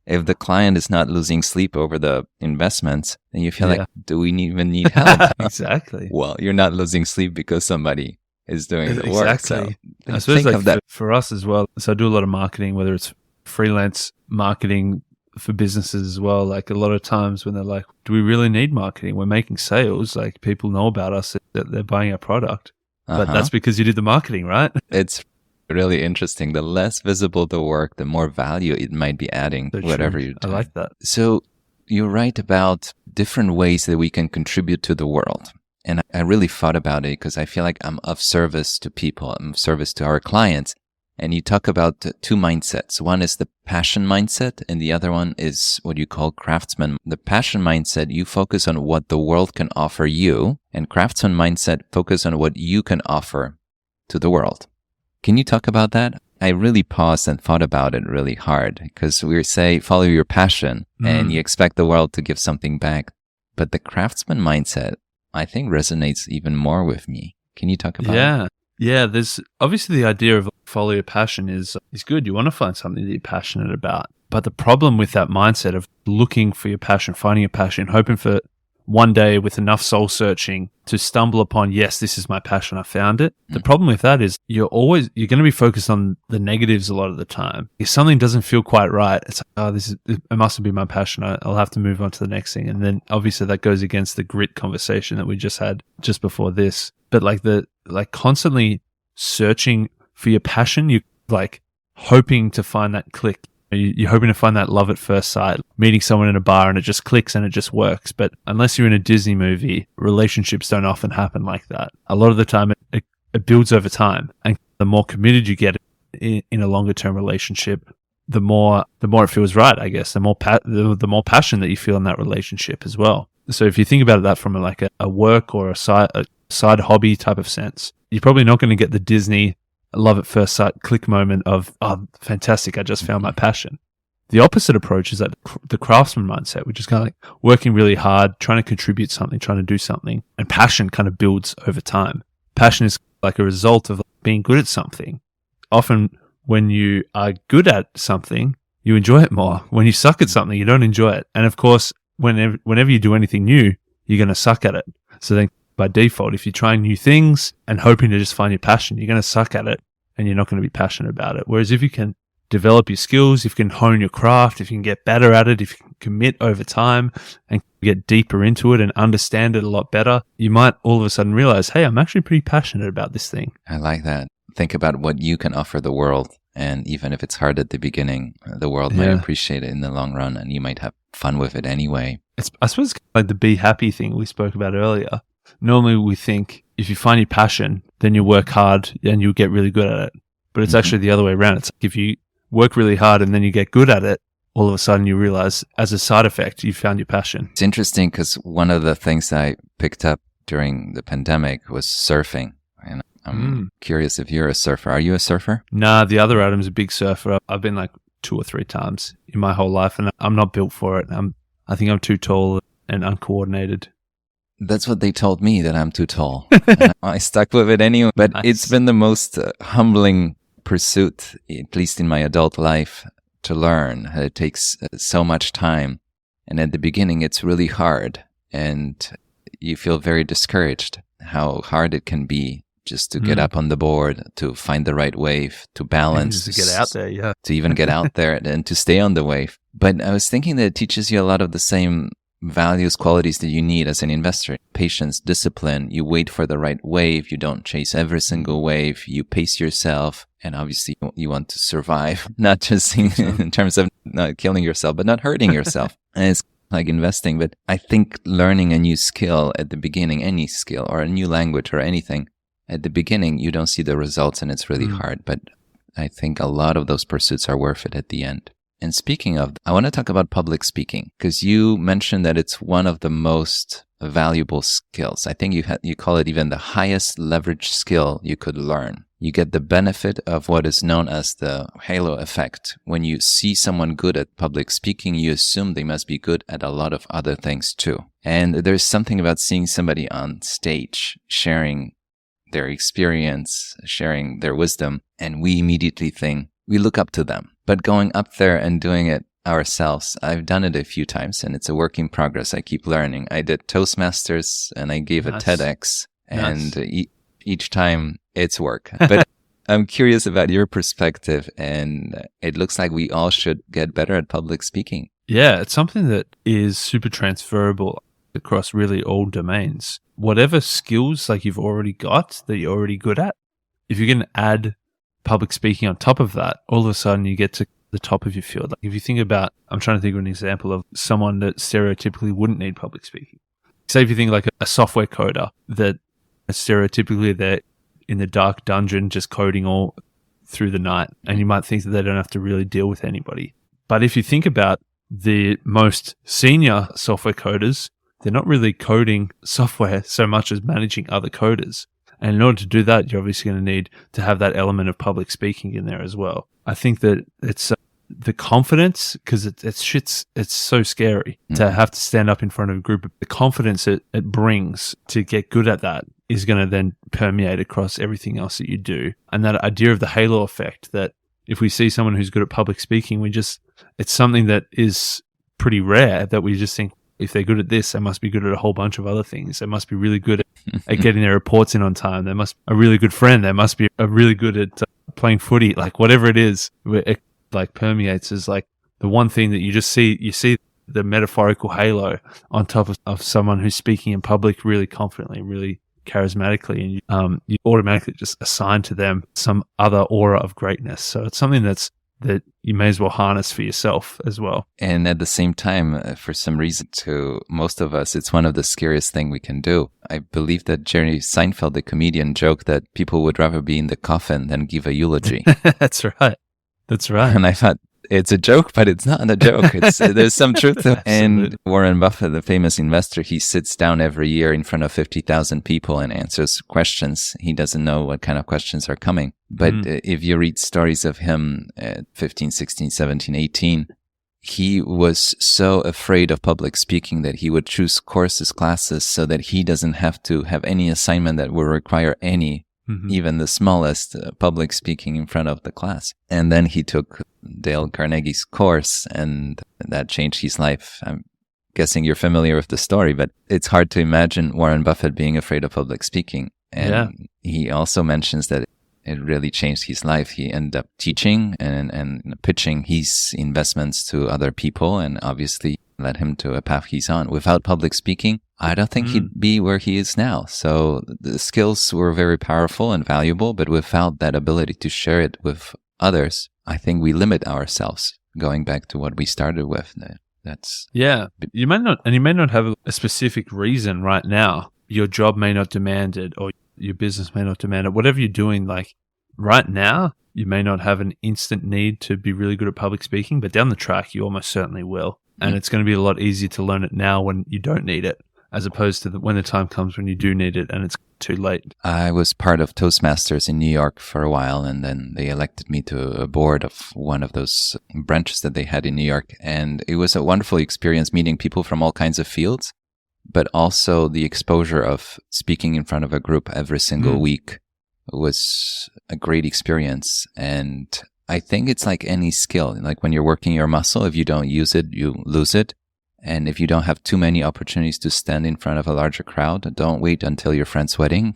if the client is not losing sleep over the investments, then you feel like, do we even need help? Exactly. Well, you're not losing sleep because somebody is doing the work. Exactly. I suppose for us as well. So I do a lot of marketing, whether it's freelance marketing for businesses as well. Like a lot of times when they're like, do we really need marketing? We're making sales. Like people know about us, that they're buying our product. But that's because you did the marketing, right? It's really interesting. The less visible the work, the more value it might be adding, whatever you do. I like that. So you're right about different ways that we can contribute to the world. And I really thought about it because I feel like I'm of service to people. I'm of service to our clients. And you talk about two mindsets. One is the passion mindset, and the other one is what you call craftsman. The passion mindset, you focus on what the world can offer you, and craftsman mindset, focus on what you can offer to the world. Can you talk about that? I really paused and thought about it really hard because we say follow your passion and you expect the world to give something back. But the craftsman mindset, I think, resonates even more with me. Can you talk about it? Yeah, there's obviously the idea of follow your passion is good. You want to find something that you're passionate about. But the problem with that mindset of looking for your passion, finding your passion, hoping for one day with enough soul searching to stumble upon, yes, this is my passion, I found it. The problem with that is you're going to be focused on the negatives a lot of the time. If something doesn't feel quite right, it's like, it mustn't be my passion. I'll have to move on to the next thing. And then obviously that goes against the grit conversation that we just had just before this. But like constantly searching for your passion, you're like hoping to find that click. You're hoping to find that love at first sight, meeting someone in a bar and it just clicks and it just works. But unless you're in a Disney movie, relationships don't often happen like that. A lot of the time it builds over time. And the more committed you get in a longer term relationship, the more it feels right, I guess. The more passion that you feel in that relationship as well. So if you think about that from a work or a side hobby type of sense, you're probably not going to get the Disney love at first sight click moment of, oh, fantastic, I just found my passion. The opposite approach is that the craftsman mindset, which is kind of like working really hard, trying to contribute something, trying to do something, and passion kind of builds over time. Passion is like a result of being good at something. Often when you are good at something, you enjoy it more. When you suck at something, you don't enjoy it. And of course, whenever you do anything new, you're going to suck at it. So then by default, if you're trying new things and hoping to just find your passion, you're going to suck at it and you're not going to be passionate about it. Whereas if you can develop your skills, if you can hone your craft, if you can get better at it, if you can commit over time and get deeper into it and understand it a lot better, you might all of a sudden realize, hey, I'm actually pretty passionate about this thing. I like that. Think about what you can offer the world. And even if it's hard at the beginning, the world might appreciate it in the long run and you might have fun with it anyway. I suppose it's like the be happy thing we spoke about earlier. Normally we think if you find your passion, then you work hard and you'll get really good at it. But it's actually the other way around. It's like if you work really hard and then you get good at it, all of a sudden you realize as a side effect, you found your passion. It's interesting because one of the things I picked up during the pandemic was surfing. And I'm curious if you're a surfer. Are you a surfer? Nah, the other Adam's a big surfer. I've been like 2 or 3 times in my whole life and I'm not built for it. I think I'm too tall and uncoordinated. That's what they told me, that I'm too tall. I stuck with it anyway. But It's been the most humbling pursuit, at least in my adult life, to learn. It takes so much time. And at the beginning, it's really hard. And you feel very discouraged how hard it can be just to get up on the board, to find the right wave, to balance. Just to get out there, To even get out there and to stay on the wave. But I was thinking that it teaches you a lot of the same values, qualities that you need as an investor. Patience, discipline, you wait for the right wave, you don't chase every single wave, you pace yourself, and obviously you want to survive, not just in terms of not killing yourself, but not hurting yourself. And it's like investing, but I think learning a new skill at the beginning, any skill or a new language or anything, At the beginning, you don't see the results and it's really hard, but I think a lot of those pursuits are worth it at the end. And speaking of, I want to talk about public speaking, because you mentioned that it's one of the most valuable skills. I think you call it even the highest leverage skill you could learn. You get the benefit of what is known as the halo effect. When you see someone good at public speaking, you assume they must be good at a lot of other things too. And there's something about seeing somebody on stage sharing their experience, sharing their wisdom, and we immediately think we look up to them. But going up there and doing it ourselves, I've done it a few times and it's a work in progress. I keep learning. I did Toastmasters and I gave a TEDx, and each time it's work. But I'm curious about your perspective, and it looks like we all should get better at public speaking. Yeah, it's something that is super transferable across really all domains. Whatever skills like you've already got that you're already good at, if you can add public speaking on top of that, all of a sudden you get to the top of your field. Like if you think about, I'm trying to think of an example of someone that stereotypically wouldn't need public speaking. Say if you think like a software coder that stereotypically they're in the dark dungeon just coding all through the night, and you might think that they don't have to really deal with anybody. But if you think about the most senior software coders, they're not really coding software so much as managing other coders. And in order to do that, you're obviously going to need to have that element of public speaking in there as well. I think that it's the confidence, because it's so scary to have to stand up in front of a group. The confidence it brings to get good at that is going to then permeate across everything else that you do. And that idea of the halo effect, that if we see someone who's good at public speaking, it's something that is pretty rare, that we just think, if they're good at this, they must be good at a whole bunch of other things. They must be really good at getting their reports in on time. They must be a really good friend. They must be really good at playing footy. Like whatever it is, it like permeates as like the one thing that you see the metaphorical halo on top of someone who's speaking in public really confidently, really charismatically, and you automatically just assign to them some other aura of greatness. So it's something that you may as well harness for yourself as well. And at the same time, for some reason, to most of us, it's one of the scariest things we can do. I believe that Jerry Seinfeld, the comedian, joked that people would rather be in the coffin than give a eulogy. That's right. And I thought, it's a joke, but it's not a joke. There's some truth to it. And Warren Buffett, the famous investor, he sits down every year in front of 50,000 people and answers questions. He doesn't know what kind of questions are coming. But if you read stories of him at 15, 16, 17, 18, he was so afraid of public speaking that he would choose courses, classes, so that he doesn't have to have any assignment that would require even the smallest public speaking in front of the class. And then he took Dale Carnegie's course, and that changed his life. I'm guessing you're familiar with the story, but it's hard to imagine Warren Buffett being afraid of public speaking. And he also mentions that it really changed his life. He ended up teaching and pitching his investments to other people, and obviously led him to a path he's on. Without public speaking, I don't think he'd be where he is now. So the skills were very powerful and valuable, but without that ability to share it with others, I think we limit ourselves. Going back to what we started with, you may not have a specific reason right now. Your job may not demand it, or your business may not demand it. Whatever you're doing, like right now, you may not have an instant need to be really good at public speaking, but down the track, you almost certainly will. And it's going to be a lot easier to learn it now when you don't need it, as opposed to when the time comes when you do need it and it's too late. I was part of Toastmasters in New York for a while, and then they elected me to a board of one of those branches that they had in New York. And it was a wonderful experience meeting people from all kinds of fields, but also the exposure of speaking in front of a group every single week was a great experience. And I think it's like any skill. Like when you're working your muscle, if you don't use it, you lose it. And if you don't have too many opportunities to stand in front of a larger crowd, don't wait until your friend's wedding.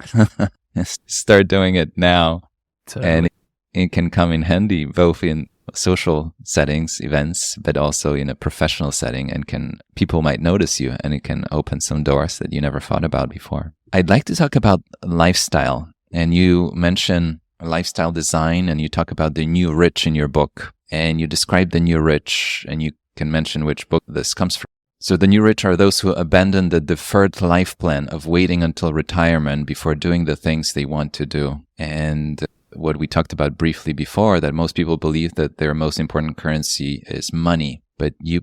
Start doing it now. Totally. And it can come in handy both in social settings, events, but also in a professional setting, and people might notice you, and it can open some doors that you never thought about before. I'd like to talk about lifestyle. And you mention lifestyle design, and you talk about the new rich in your book, and you describe the new rich, and you can mention which book this comes from. So the new rich are those who abandon the deferred life plan of waiting until retirement before doing the things they want to do. And what we talked about briefly before, that most people believe that their most important currency is money. But you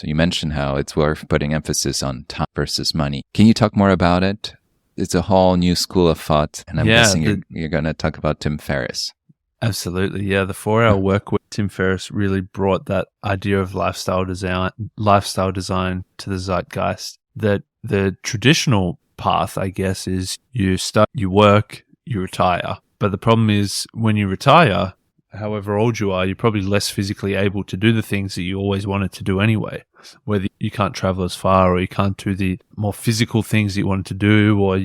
mentioned how it's worth putting emphasis on time versus money. Can you talk more about it? It's a whole new school of thought, and I'm guessing you're going to talk about Tim Ferriss. Absolutely, yeah. The 4-hour work week, Tim Ferriss really brought that idea of lifestyle design to the zeitgeist. That the traditional path, I guess, is you work, you retire. But the problem is when you retire, however old you are, you're probably less physically able to do the things that you always wanted to do anyway. Whether you can't travel as far, or you can't do the more physical things you wanted to do, or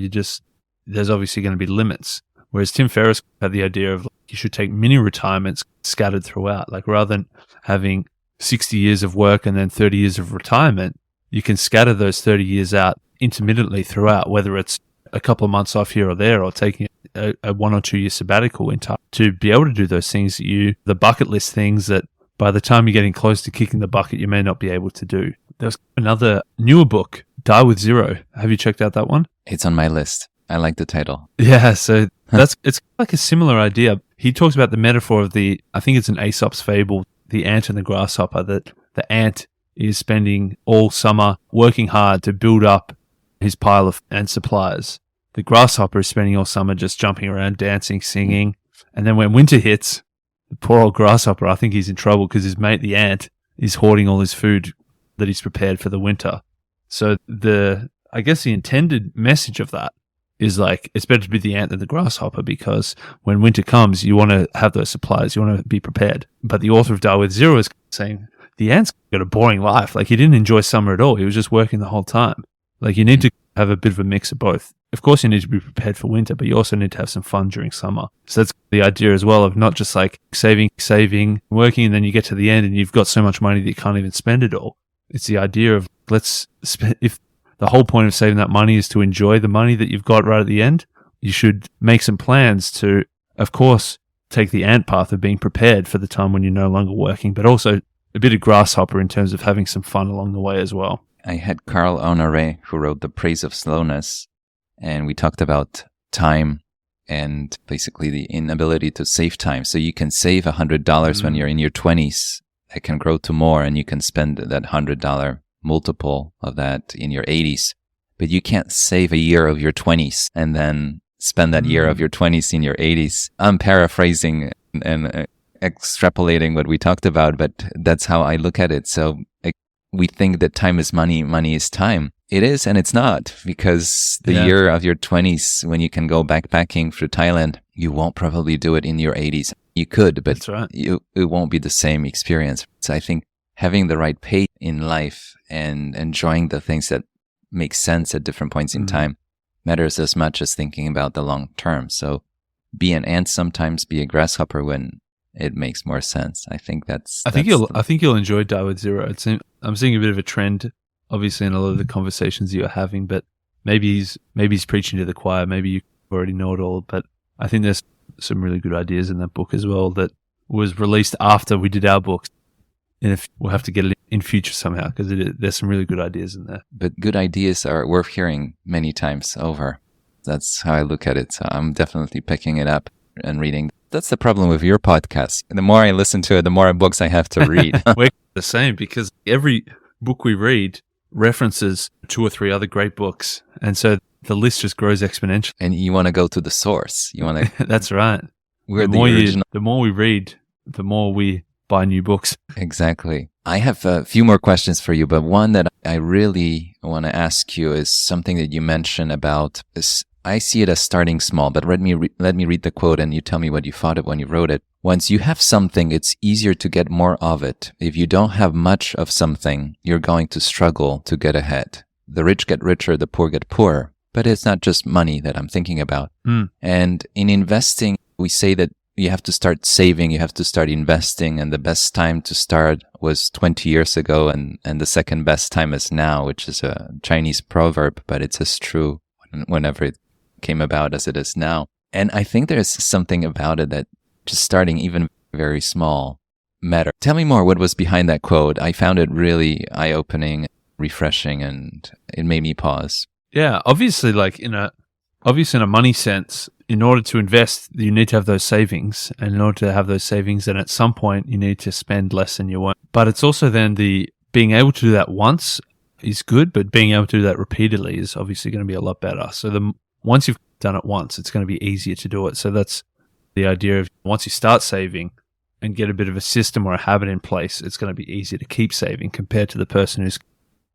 there's obviously going to be limits. Whereas Tim Ferriss had the idea of you should take mini retirements scattered throughout. Like rather than having 60 years of work and then 30 years of retirement, you can scatter those 30 years out intermittently throughout, whether it's a couple of months off here or there, or taking a 1 or 2 year sabbatical in time to be able to do those things the bucket list things that by the time you're getting close to kicking the bucket, you may not be able to do. There's another newer book, Die with Zero. Have you checked out that one? It's on my list. I like the title. Yeah, so it's like a similar idea. He talks about the metaphor of I think it's an Aesop's fable, the ant and the grasshopper, that the ant is spending all summer working hard to build up his pile of ant supplies. The grasshopper is spending all summer just jumping around, dancing, singing. And then when winter hits, the poor old grasshopper, I think he's in trouble because his mate, the ant, is hoarding all his food that he's prepared for the winter. So I guess the intended message of that is like, it's better to be the ant than the grasshopper, because when winter comes, you want to have those supplies. You want to be prepared. But the author of Die with Zero is saying the ant's got a boring life. Like he didn't enjoy summer at all. He was just working the whole time. Like you need to have a bit of a mix of both. Of course, you need to be prepared for winter, but you also need to have some fun during summer. So that's the idea as well of not just like saving, working, and then you get to the end and you've got so much money that you can't even spend it all. It's the idea of if the whole point of saving that money is to enjoy the money that you've got right at the end, you should make some plans to, of course, take the ant path of being prepared for the time when you're no longer working, but also a bit of grasshopper in terms of having some fun along the way as well. I had Carl Honoré, who wrote The Praise of Slowness, and we talked about time and basically the inability to save time. So you can save $100 when you're in your 20s. It can grow to more, and you can spend that $100 multiple of that in your 80s. But you can't save a year of your 20s and then spend that year of your 20s in your 80s. I'm paraphrasing and extrapolating what we talked about, but that's how I look at it. So we think that time is money, money is time. It is, and it's not, because the year of your 20s, when you can go backpacking through Thailand, you won't probably do it in your 80s. You could, but it won't be the same experience. So I think having the right pace in life and enjoying the things that make sense at different points in time matters as much as thinking about the long term. So be an ant sometimes, be a grasshopper when it makes more sense. I think I think you'll enjoy Die with Zero. I'm seeing a bit of a trend, obviously, in a lot of the conversations you're having, but maybe he's preaching to the choir. Maybe you already know it all, but I think there's some really good ideas in that book as well that was released after we did our books. And we'll have to get it in future somehow, because there's some really good ideas in there. But good ideas are worth hearing many times over. That's how I look at it. So I'm definitely picking it up and reading. That's the problem with your podcast. The more I listen to it, the more books I have to read. We're the same, because every book we read references 2 or 3 other great books. And so the list just grows exponentially. And you want to go to the source. You want to. That's right. We're the original. The more we read, the more we buy new books. Exactly. I have a few more questions for you, but one that I really want to ask you is something that you mentioned about this. I see it as starting small, but let me read the quote and you tell me what you thought of when you wrote it. Once you have something, it's easier to get more of it. If you don't have much of something, you're going to struggle to get ahead. The rich get richer, the poor get poorer. But it's not just money that I'm thinking about. And in investing, we say that you have to start saving, you have to start investing, and the best time to start was 20 years ago, and the second best time is now, which is a Chinese proverb, but it's as true whenever it came about as it is now. And I think there's something about it that just starting even very small matter. Tell me more what was behind that quote. I found it really eye-opening. refreshing, and it made me pause. Yeah, obviously, in a money sense, in order to invest, you need to have those savings. And in order to have those savings, then at some point you need to spend less than you want. But it's also then being able to do that once is good, but being able to do that repeatedly is obviously going to be a lot better. So once you've done it once, it's going to be easier to do it. So that's the idea of once you start saving and get a bit of a system or a habit in place, it's going to be easier to keep saving compared to the person who's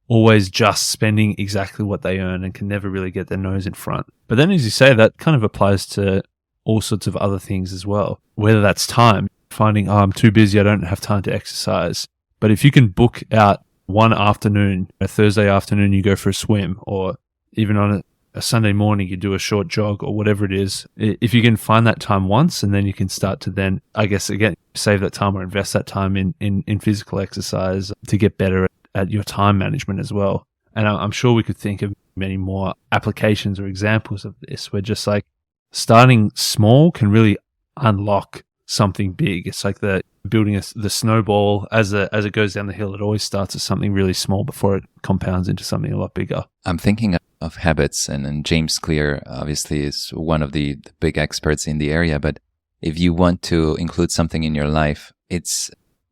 always just spending exactly what they earn and can never really get their nose in front. But then, as you say, that kind of applies to all sorts of other things as well, whether that's time, finding, I'm too busy, I don't have time to exercise. But if you can book out one afternoon, a Thursday afternoon, you go for a swim, or even on a Sunday morning, you do a short jog or whatever it is. If you can find that time once, and then you can start to then, I guess, again, save that time or invest that time in physical exercise to get better at your time management as well. And I'm sure we could think of many more applications or examples of this where just like starting small can really unlock something big. It's like building the snowball as it goes down the hill. It always starts as something really small before it compounds into something a lot bigger. I'm thinking of habits, and James Clear obviously is one of the big experts in the area. But if you want to include something in your life,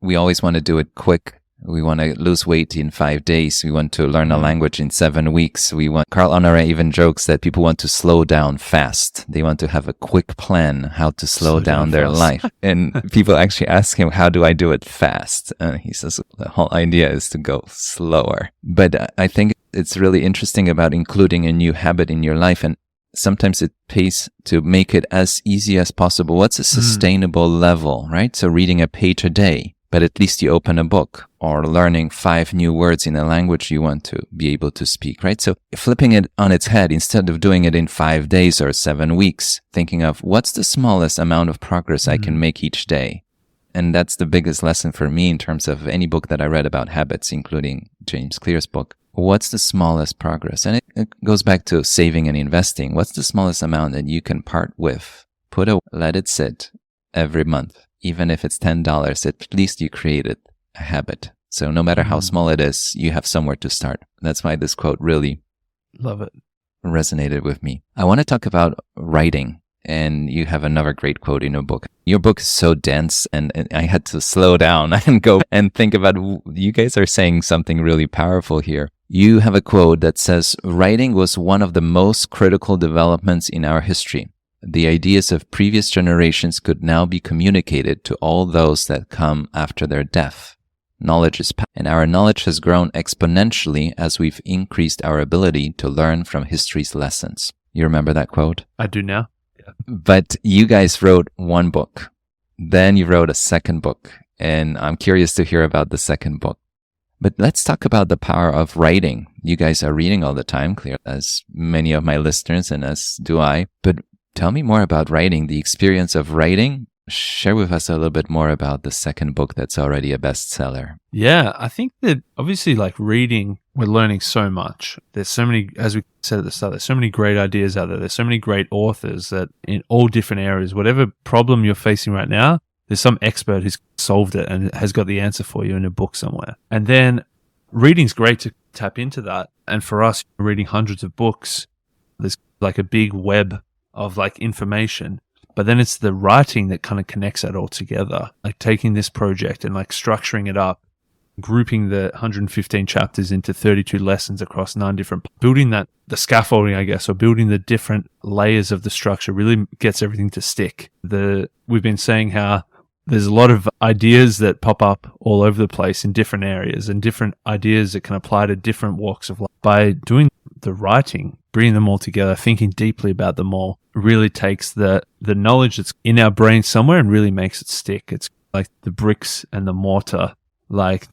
we always want to do it quick. We want to lose weight in 5 days. We want to learn a language in 7 weeks. Carl Honoré even jokes that people want to slow down fast. They want to have a quick plan how to slow down their life. And people actually ask him, how do I do it fast? And he says the whole idea is to go slower. But I think it's really interesting about including a new habit in your life. And sometimes it pays to make it as easy as possible. What's a sustainable level, right? So reading a page a day. But at least you open a book, or learning 5 new words in a language you want to be able to speak, right? So flipping it on its head, instead of doing it in 5 days or 7 weeks, thinking of what's the smallest amount of progress I can make each day. And that's the biggest lesson for me in terms of any book that I read about habits, including James Clear's book. What's the smallest progress? And it goes back to saving and investing. What's the smallest amount that you can part with? Let it sit every month. Even if it's $10, at least you created a habit. So no matter how small it is, you have somewhere to start. That's why this quote really resonated with me. I want to talk about writing, and you have another great quote in your book. Your book is so dense, and I had to slow down and go and think about, you guys are saying something really powerful here. You have a quote that says, writing was one of the most critical developments in our history. The ideas of previous generations could now be communicated to all those that come after their death. Knowledge is power, and our knowledge has grown exponentially as we've increased our ability to learn from history's lessons. You remember that quote? I do now. Yeah. But you guys wrote one book. Then you wrote a second book, and I'm curious to hear about the second book. But let's talk about the power of writing. You guys are reading all the time, clear, as many of my listeners, and as do I. But tell me more about writing, the experience of writing. Share with us a little bit more about the second book that's already a bestseller. Yeah, I think that obviously like reading, we're learning so much. There's so many, as we said at the start, there's so many great ideas out there. There's so many great authors that in all different areas, whatever problem you're facing right now, there's some expert who's solved it and has got the answer for you in a book somewhere. And then reading's great to tap into that. And for us, reading hundreds of books, there's like a big web of like information, but then it's the writing that kind of connects that all together, like taking this project and like structuring it up, grouping the 115 chapters into 32 lessons across 9 different, building the scaffolding, I guess, or building the different layers of the structure really gets everything to stick. We've been saying how there's a lot of ideas that pop up all over the place in different areas, and different ideas that can apply to different walks of life. By doing the writing, bringing them all together, thinking deeply about them all, really takes the knowledge that's in our brain somewhere and really makes it stick. It's like the bricks and the mortar, like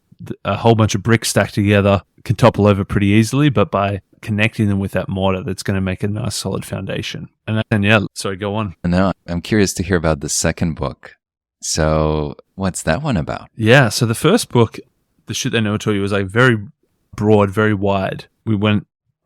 a whole bunch of bricks stacked together can topple over pretty easily, but by connecting them with that mortar, that's going to make a nice solid foundation. And yeah, sorry, go on. No, I'm curious to hear about the second book. So what's that one about? Yeah, so the first book, The Shit They Never Taught You, was like very broad, very wide. We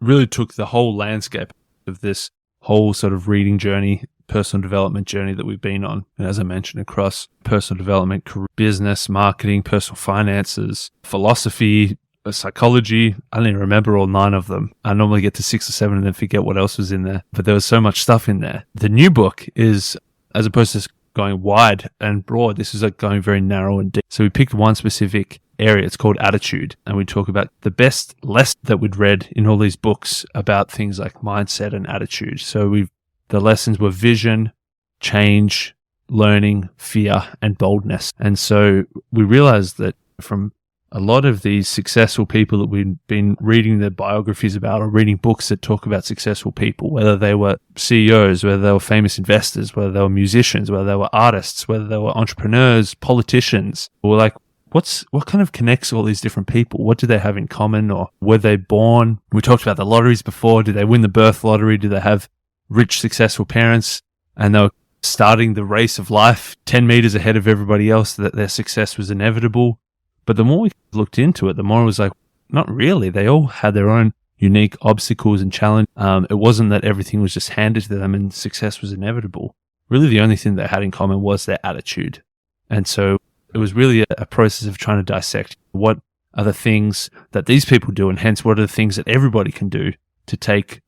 really took the whole landscape of this whole sort of reading journey, personal development journey that we've been on. And as I mentioned, across personal development, career, business, marketing, personal finances, philosophy, psychology. I don't even remember all 9 of them. I normally get to 6 or 7 and then forget what else was in there. But there was so much stuff in there. The new book is, as opposed to going wide and broad, this is like going very narrow and deep. So we picked one specific area. It's called attitude. And we talk about the best lesson that we'd read in all these books about things like mindset and attitude. So the lessons were vision, change, learning, fear, and boldness. And so we realized that from a lot of these successful people that we've been reading their biographies about or reading books that talk about successful people, whether they were CEOs, whether they were famous investors, whether they were musicians, whether they were artists, whether they were entrepreneurs, politicians, we're like, what kind of connects all these different people? What do they have in common? Or were they born? We talked about the lotteries before. Did they win the birth lottery? Did they have rich, successful parents? And they were starting the race of life 10 meters ahead of everybody else, that their success was inevitable. But the more we looked into it, the more it was like, not really. They all had their own unique obstacles and challenge. It wasn't that everything was just handed to them and success was inevitable. Really, the only thing they had in common was their attitude. And so it was really a process of trying to dissect what are the things that these people do, and hence what are the things that everybody can do to take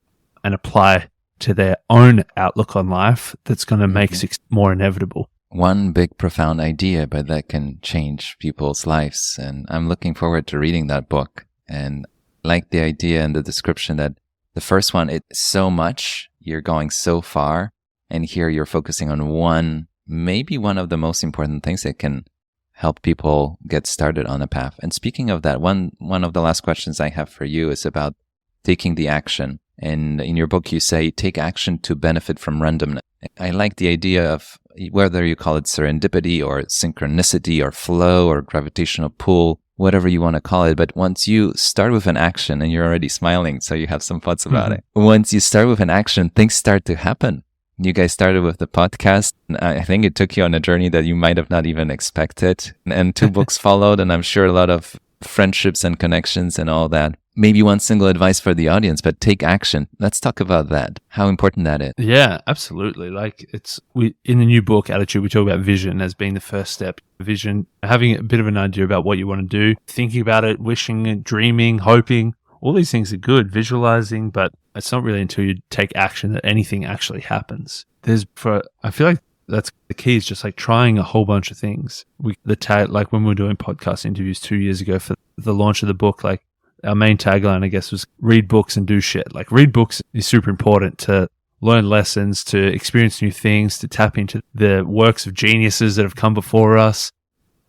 and apply to their own outlook on life that's going to make success more inevitable. One big, profound idea, but that can change people's lives. And I'm looking forward to reading that book. And I like the idea and the description that the first one, it's so much, you're going so far. And here you're focusing on maybe one of the most important things that can help people get started on a path. And speaking of that, one of the last questions I have for you is about taking the action. And in your book, you say, take action to benefit from randomness. I like the idea of whether you call it serendipity or synchronicity or flow or gravitational pull, whatever you want to call it. But once you start with an action, and you're already smiling, so you have some thoughts about it. Once you start with an action, things start to happen. You guys started with the podcast. I think it took you on a journey that you might have not even expected. And 2 books followed, and I'm sure a lot of friendships and connections and all that. Maybe one single advice for the audience, but take action. Let's talk about that. How important that is. Yeah, absolutely. Like in the new book, Attitude, we talk about vision as being the first step. Vision, having a bit of an idea about what you want to do, thinking about it, wishing, dreaming, hoping. All these things are good, visualizing, but it's not really until you take action that anything actually happens. I feel like that's the key, is just like trying a whole bunch of things. Like when we were doing podcast interviews 2 years ago for the launch of the book, like our main tagline, I guess, was read books and do shit. Like read books is super important to learn lessons, to experience new things, to tap into the works of geniuses that have come before us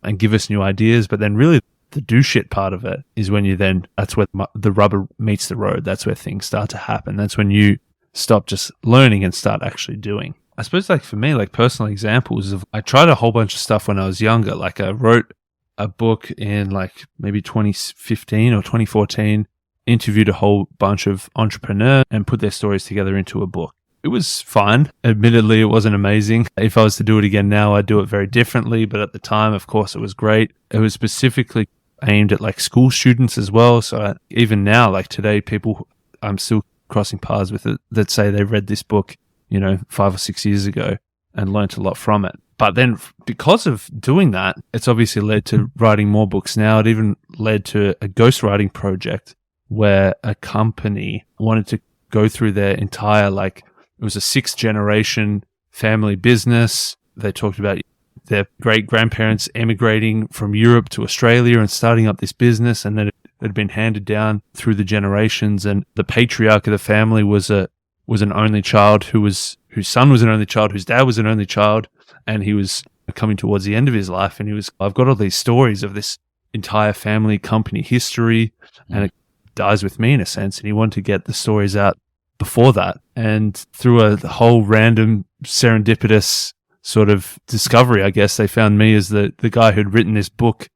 and give us new ideas. But then really the do shit part of it is when that's where the rubber meets the road. That's where things start to happen. That's when you stop just learning and start actually doing. I suppose like for me, like personal examples of, I tried a whole bunch of stuff when I was younger. Like I wrote a book in like maybe 2015 or 2014, interviewed a whole bunch of entrepreneurs and put their stories together into a book. It was fine. Admittedly, it wasn't amazing. If I was to do it again now, I'd do it very differently. But at the time, of course, it was great. It was specifically aimed at like school students as well. So even now, like today, people I'm still crossing paths with it that say they read this book, 5 or 6 years ago and learnt a lot from it. But then because of doing that, it's obviously led to writing more books now. It even led to a ghostwriting project where a company wanted to go through their entire, it was a 6th generation family business. They talked about their great grandparents emigrating from Europe to Australia and starting up this business. And then it had been handed down through the generations. And the patriarch of the family was an only child whose son was an only child, whose dad was an only child. And he was coming towards the end of his life. And I've got all these stories of this entire family company history, and it dies with me in a sense. And he wanted to get the stories out before that. And through a whole random serendipitous sort of discovery, I guess, they found me as the guy who'd written this book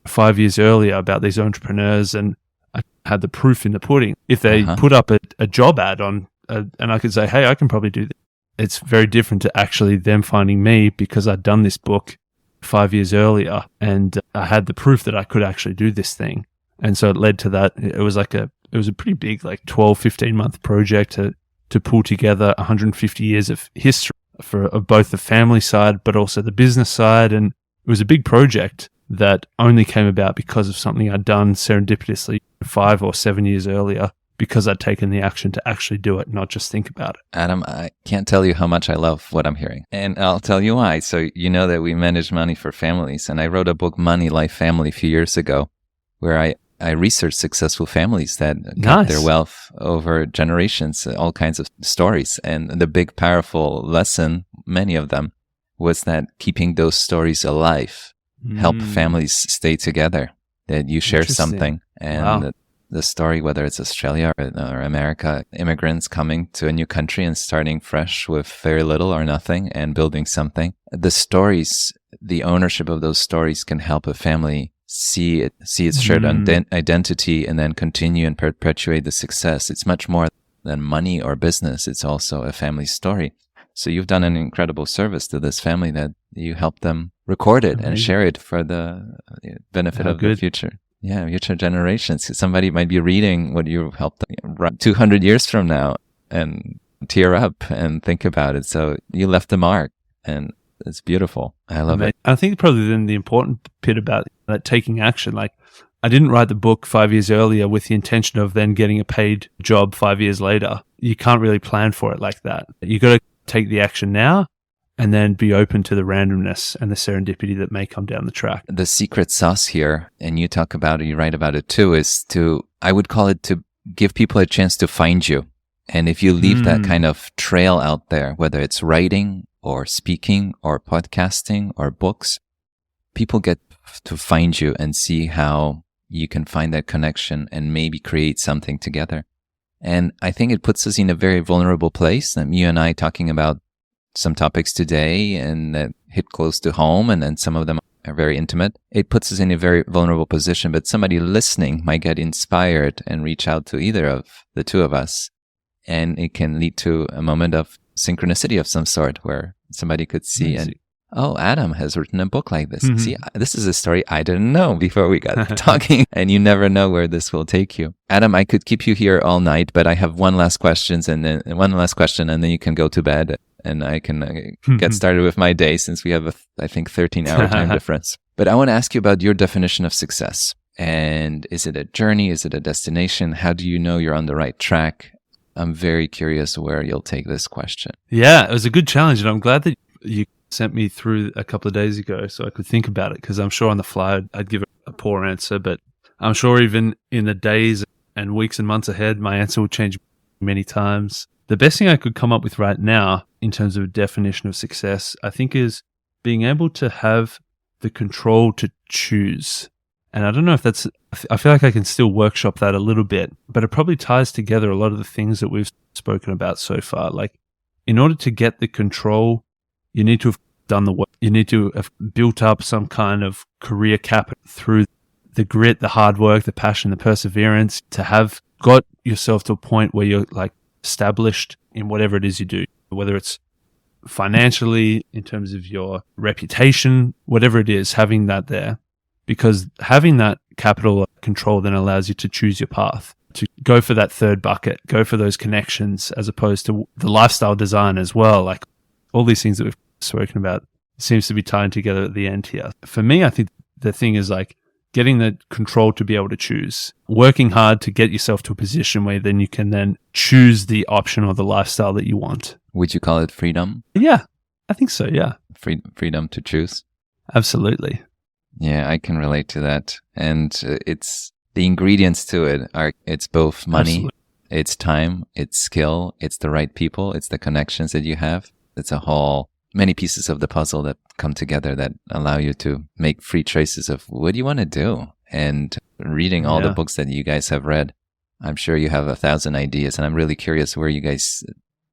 5 years earlier about these entrepreneurs. And I had the proof in the pudding. If they put up a job ad on, and I could say, hey, I can probably do this. It's very different to actually them finding me because I'd done this book 5 years earlier and I had the proof that I could actually do this thing. And so it led to that. It was a pretty big, 12, 15-month project to pull together 150 years of history of both the family side, but also the business side. And it was a big project. that only came about because of something I'd done serendipitously 5 or 7 years earlier, because I'd taken the action to actually do it, not just think about it. Adam, I can't tell you how much I love what I'm hearing. And I'll tell you why. So you know that we manage money for families. And I wrote a book, Money, Life, Family, a few years ago, where I researched successful families that got their wealth over generations, all kinds of stories. And the big, powerful lesson, many of them, was that keeping those stories alive help families stay together, that you share something. And the story, whether it's Australia or America, immigrants coming to a new country and starting fresh with very little or nothing and building something. The stories, the ownership of those stories can help a family see its shared identity and then continue and perpetuate the success. It's much more than money or business. It's also a family story. So you've done an incredible service to this family that you help them record it and share it for the benefit of the future. Yeah, future generations. Somebody might be reading what you helped them 200 years from now and tear up and think about it. So you left the mark, and it's beautiful. I love it. I think probably then the important bit about that taking action, like I didn't write the book 5 years earlier with the intention of then getting a paid job 5 years later. You can't really plan for it like that. You got to take the action now and then be open to the randomness and the serendipity that may come down the track. The secret sauce here, and you talk about it, you write about it too, is I would call it to give people a chance to find you. And if you leave that kind of trail out there, whether it's writing or speaking or podcasting or books, people get to find you and see how you can find that connection and maybe create something together. And I think it puts us in a very vulnerable place. You and I talking about some topics today and that hit close to home, and then some of them are very intimate. It puts us in a very vulnerable position, but somebody listening might get inspired and reach out to either of the two of us. And it can lead to a moment of synchronicity of some sort where somebody could see and, oh, Adam has written a book like this. See, this is a story I didn't know before we got talking, and you never know where this will take you. Adam, I could keep you here all night, but I have one last question, and then you can go to bed, and I can get started with my day, since we have I think 13-hour time difference. But I want to ask you about your definition of success. And is it a journey? Is it a destination? How do you know you're on the right track? I'm very curious where you'll take this question. Yeah, it was a good challenge, and I'm glad that you sent me through a couple of days ago so I could think about it, because I'm sure on the fly I'd give a poor answer, but I'm sure even in the days and weeks and months ahead, my answer will change many times. The best thing I could come up with right now in terms of a definition of success, I think, is being able to have the control to choose. And I don't know if I feel like I can still workshop that a little bit, but it probably ties together a lot of the things that we've spoken about so far. Like, in order to get the control, you need to have done the work. You need to have built up some kind of career capital through the grit, the hard work, the passion, the perseverance, to have got yourself to a point where you're like established in whatever it is you do, whether it's financially, in terms of your reputation, whatever it is, having that there. Because having that capital control then allows you to choose your path, to go for that third bucket, go for those connections, as opposed to the lifestyle design as well. Like, all these things that we've spoken about seems to be tying together at the end here. For me, I think the thing is like getting the control to be able to choose, working hard to get yourself to a position where then you can then choose the option or the lifestyle that you want. Would you call it freedom? Yeah, I think so. Yeah. Freedom to choose. Absolutely. Yeah, I can relate to that. And it's the ingredients to it are, it's both money, Absolutely. It's time, it's skill, it's the right people, it's the connections that you have. It's many pieces of the puzzle that come together that allow you to make free choices of what do you want to do. And reading all the books that you guys have read, I'm sure you have 1,000 ideas, and I'm really curious where you guys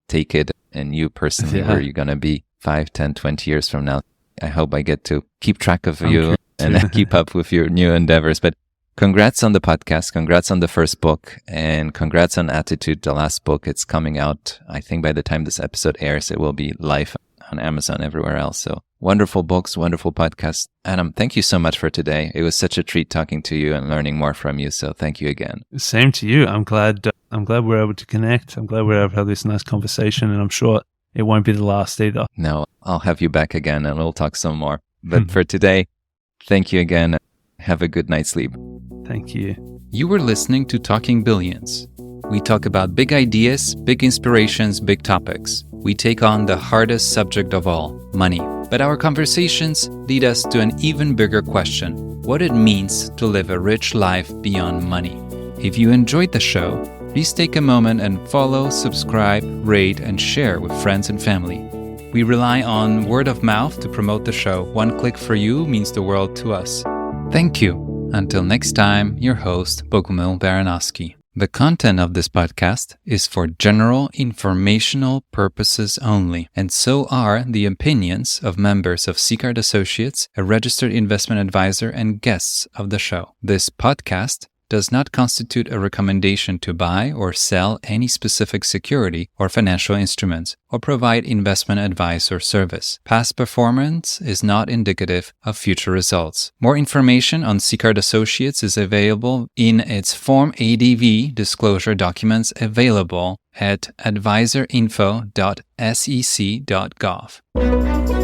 take it, and you personally, where you're going to be 5, 10, 20 years from now. I hope I get to keep track of you and keep up with your new endeavors. But congrats on the podcast, congrats on the first book, and congrats on Attitude, the last book. It's coming out, I think by the time this episode airs, it will be live on Amazon, everywhere else. So wonderful books, wonderful podcast. Adam, thank you so much for today. It was such a treat talking to you and learning more from you. So thank you again. Same to you. I'm glad we're able to connect. I'm glad we're able to have this nice conversation, and I'm sure it won't be the last either. No, I'll have you back again and we'll talk some more. But for today, Thank you again. Have a good night's sleep. Thank you. You were listening to Talking Billions. We talk about big ideas, big inspirations, big topics. We take on the hardest subject of all, money. But our conversations lead us to an even bigger question: what it means to live a rich life beyond money. If you enjoyed the show, please take a moment and follow, subscribe, rate, and share with friends and family. We rely on word of mouth to promote the show. One click for you means the world to us. Thank you. Until next time, your host, Bogumil Baranowski. The content of this podcast is for general informational purposes only, and so are the opinions of members of Seacard Associates, a registered investment advisor, and guests of the show. This podcast does not constitute a recommendation to buy or sell any specific security or financial instruments, or provide investment advice or service. Past performance is not indicative of future results. More information on Seacard Associates is available in its Form ADV disclosure documents available at advisorinfo.sec.gov.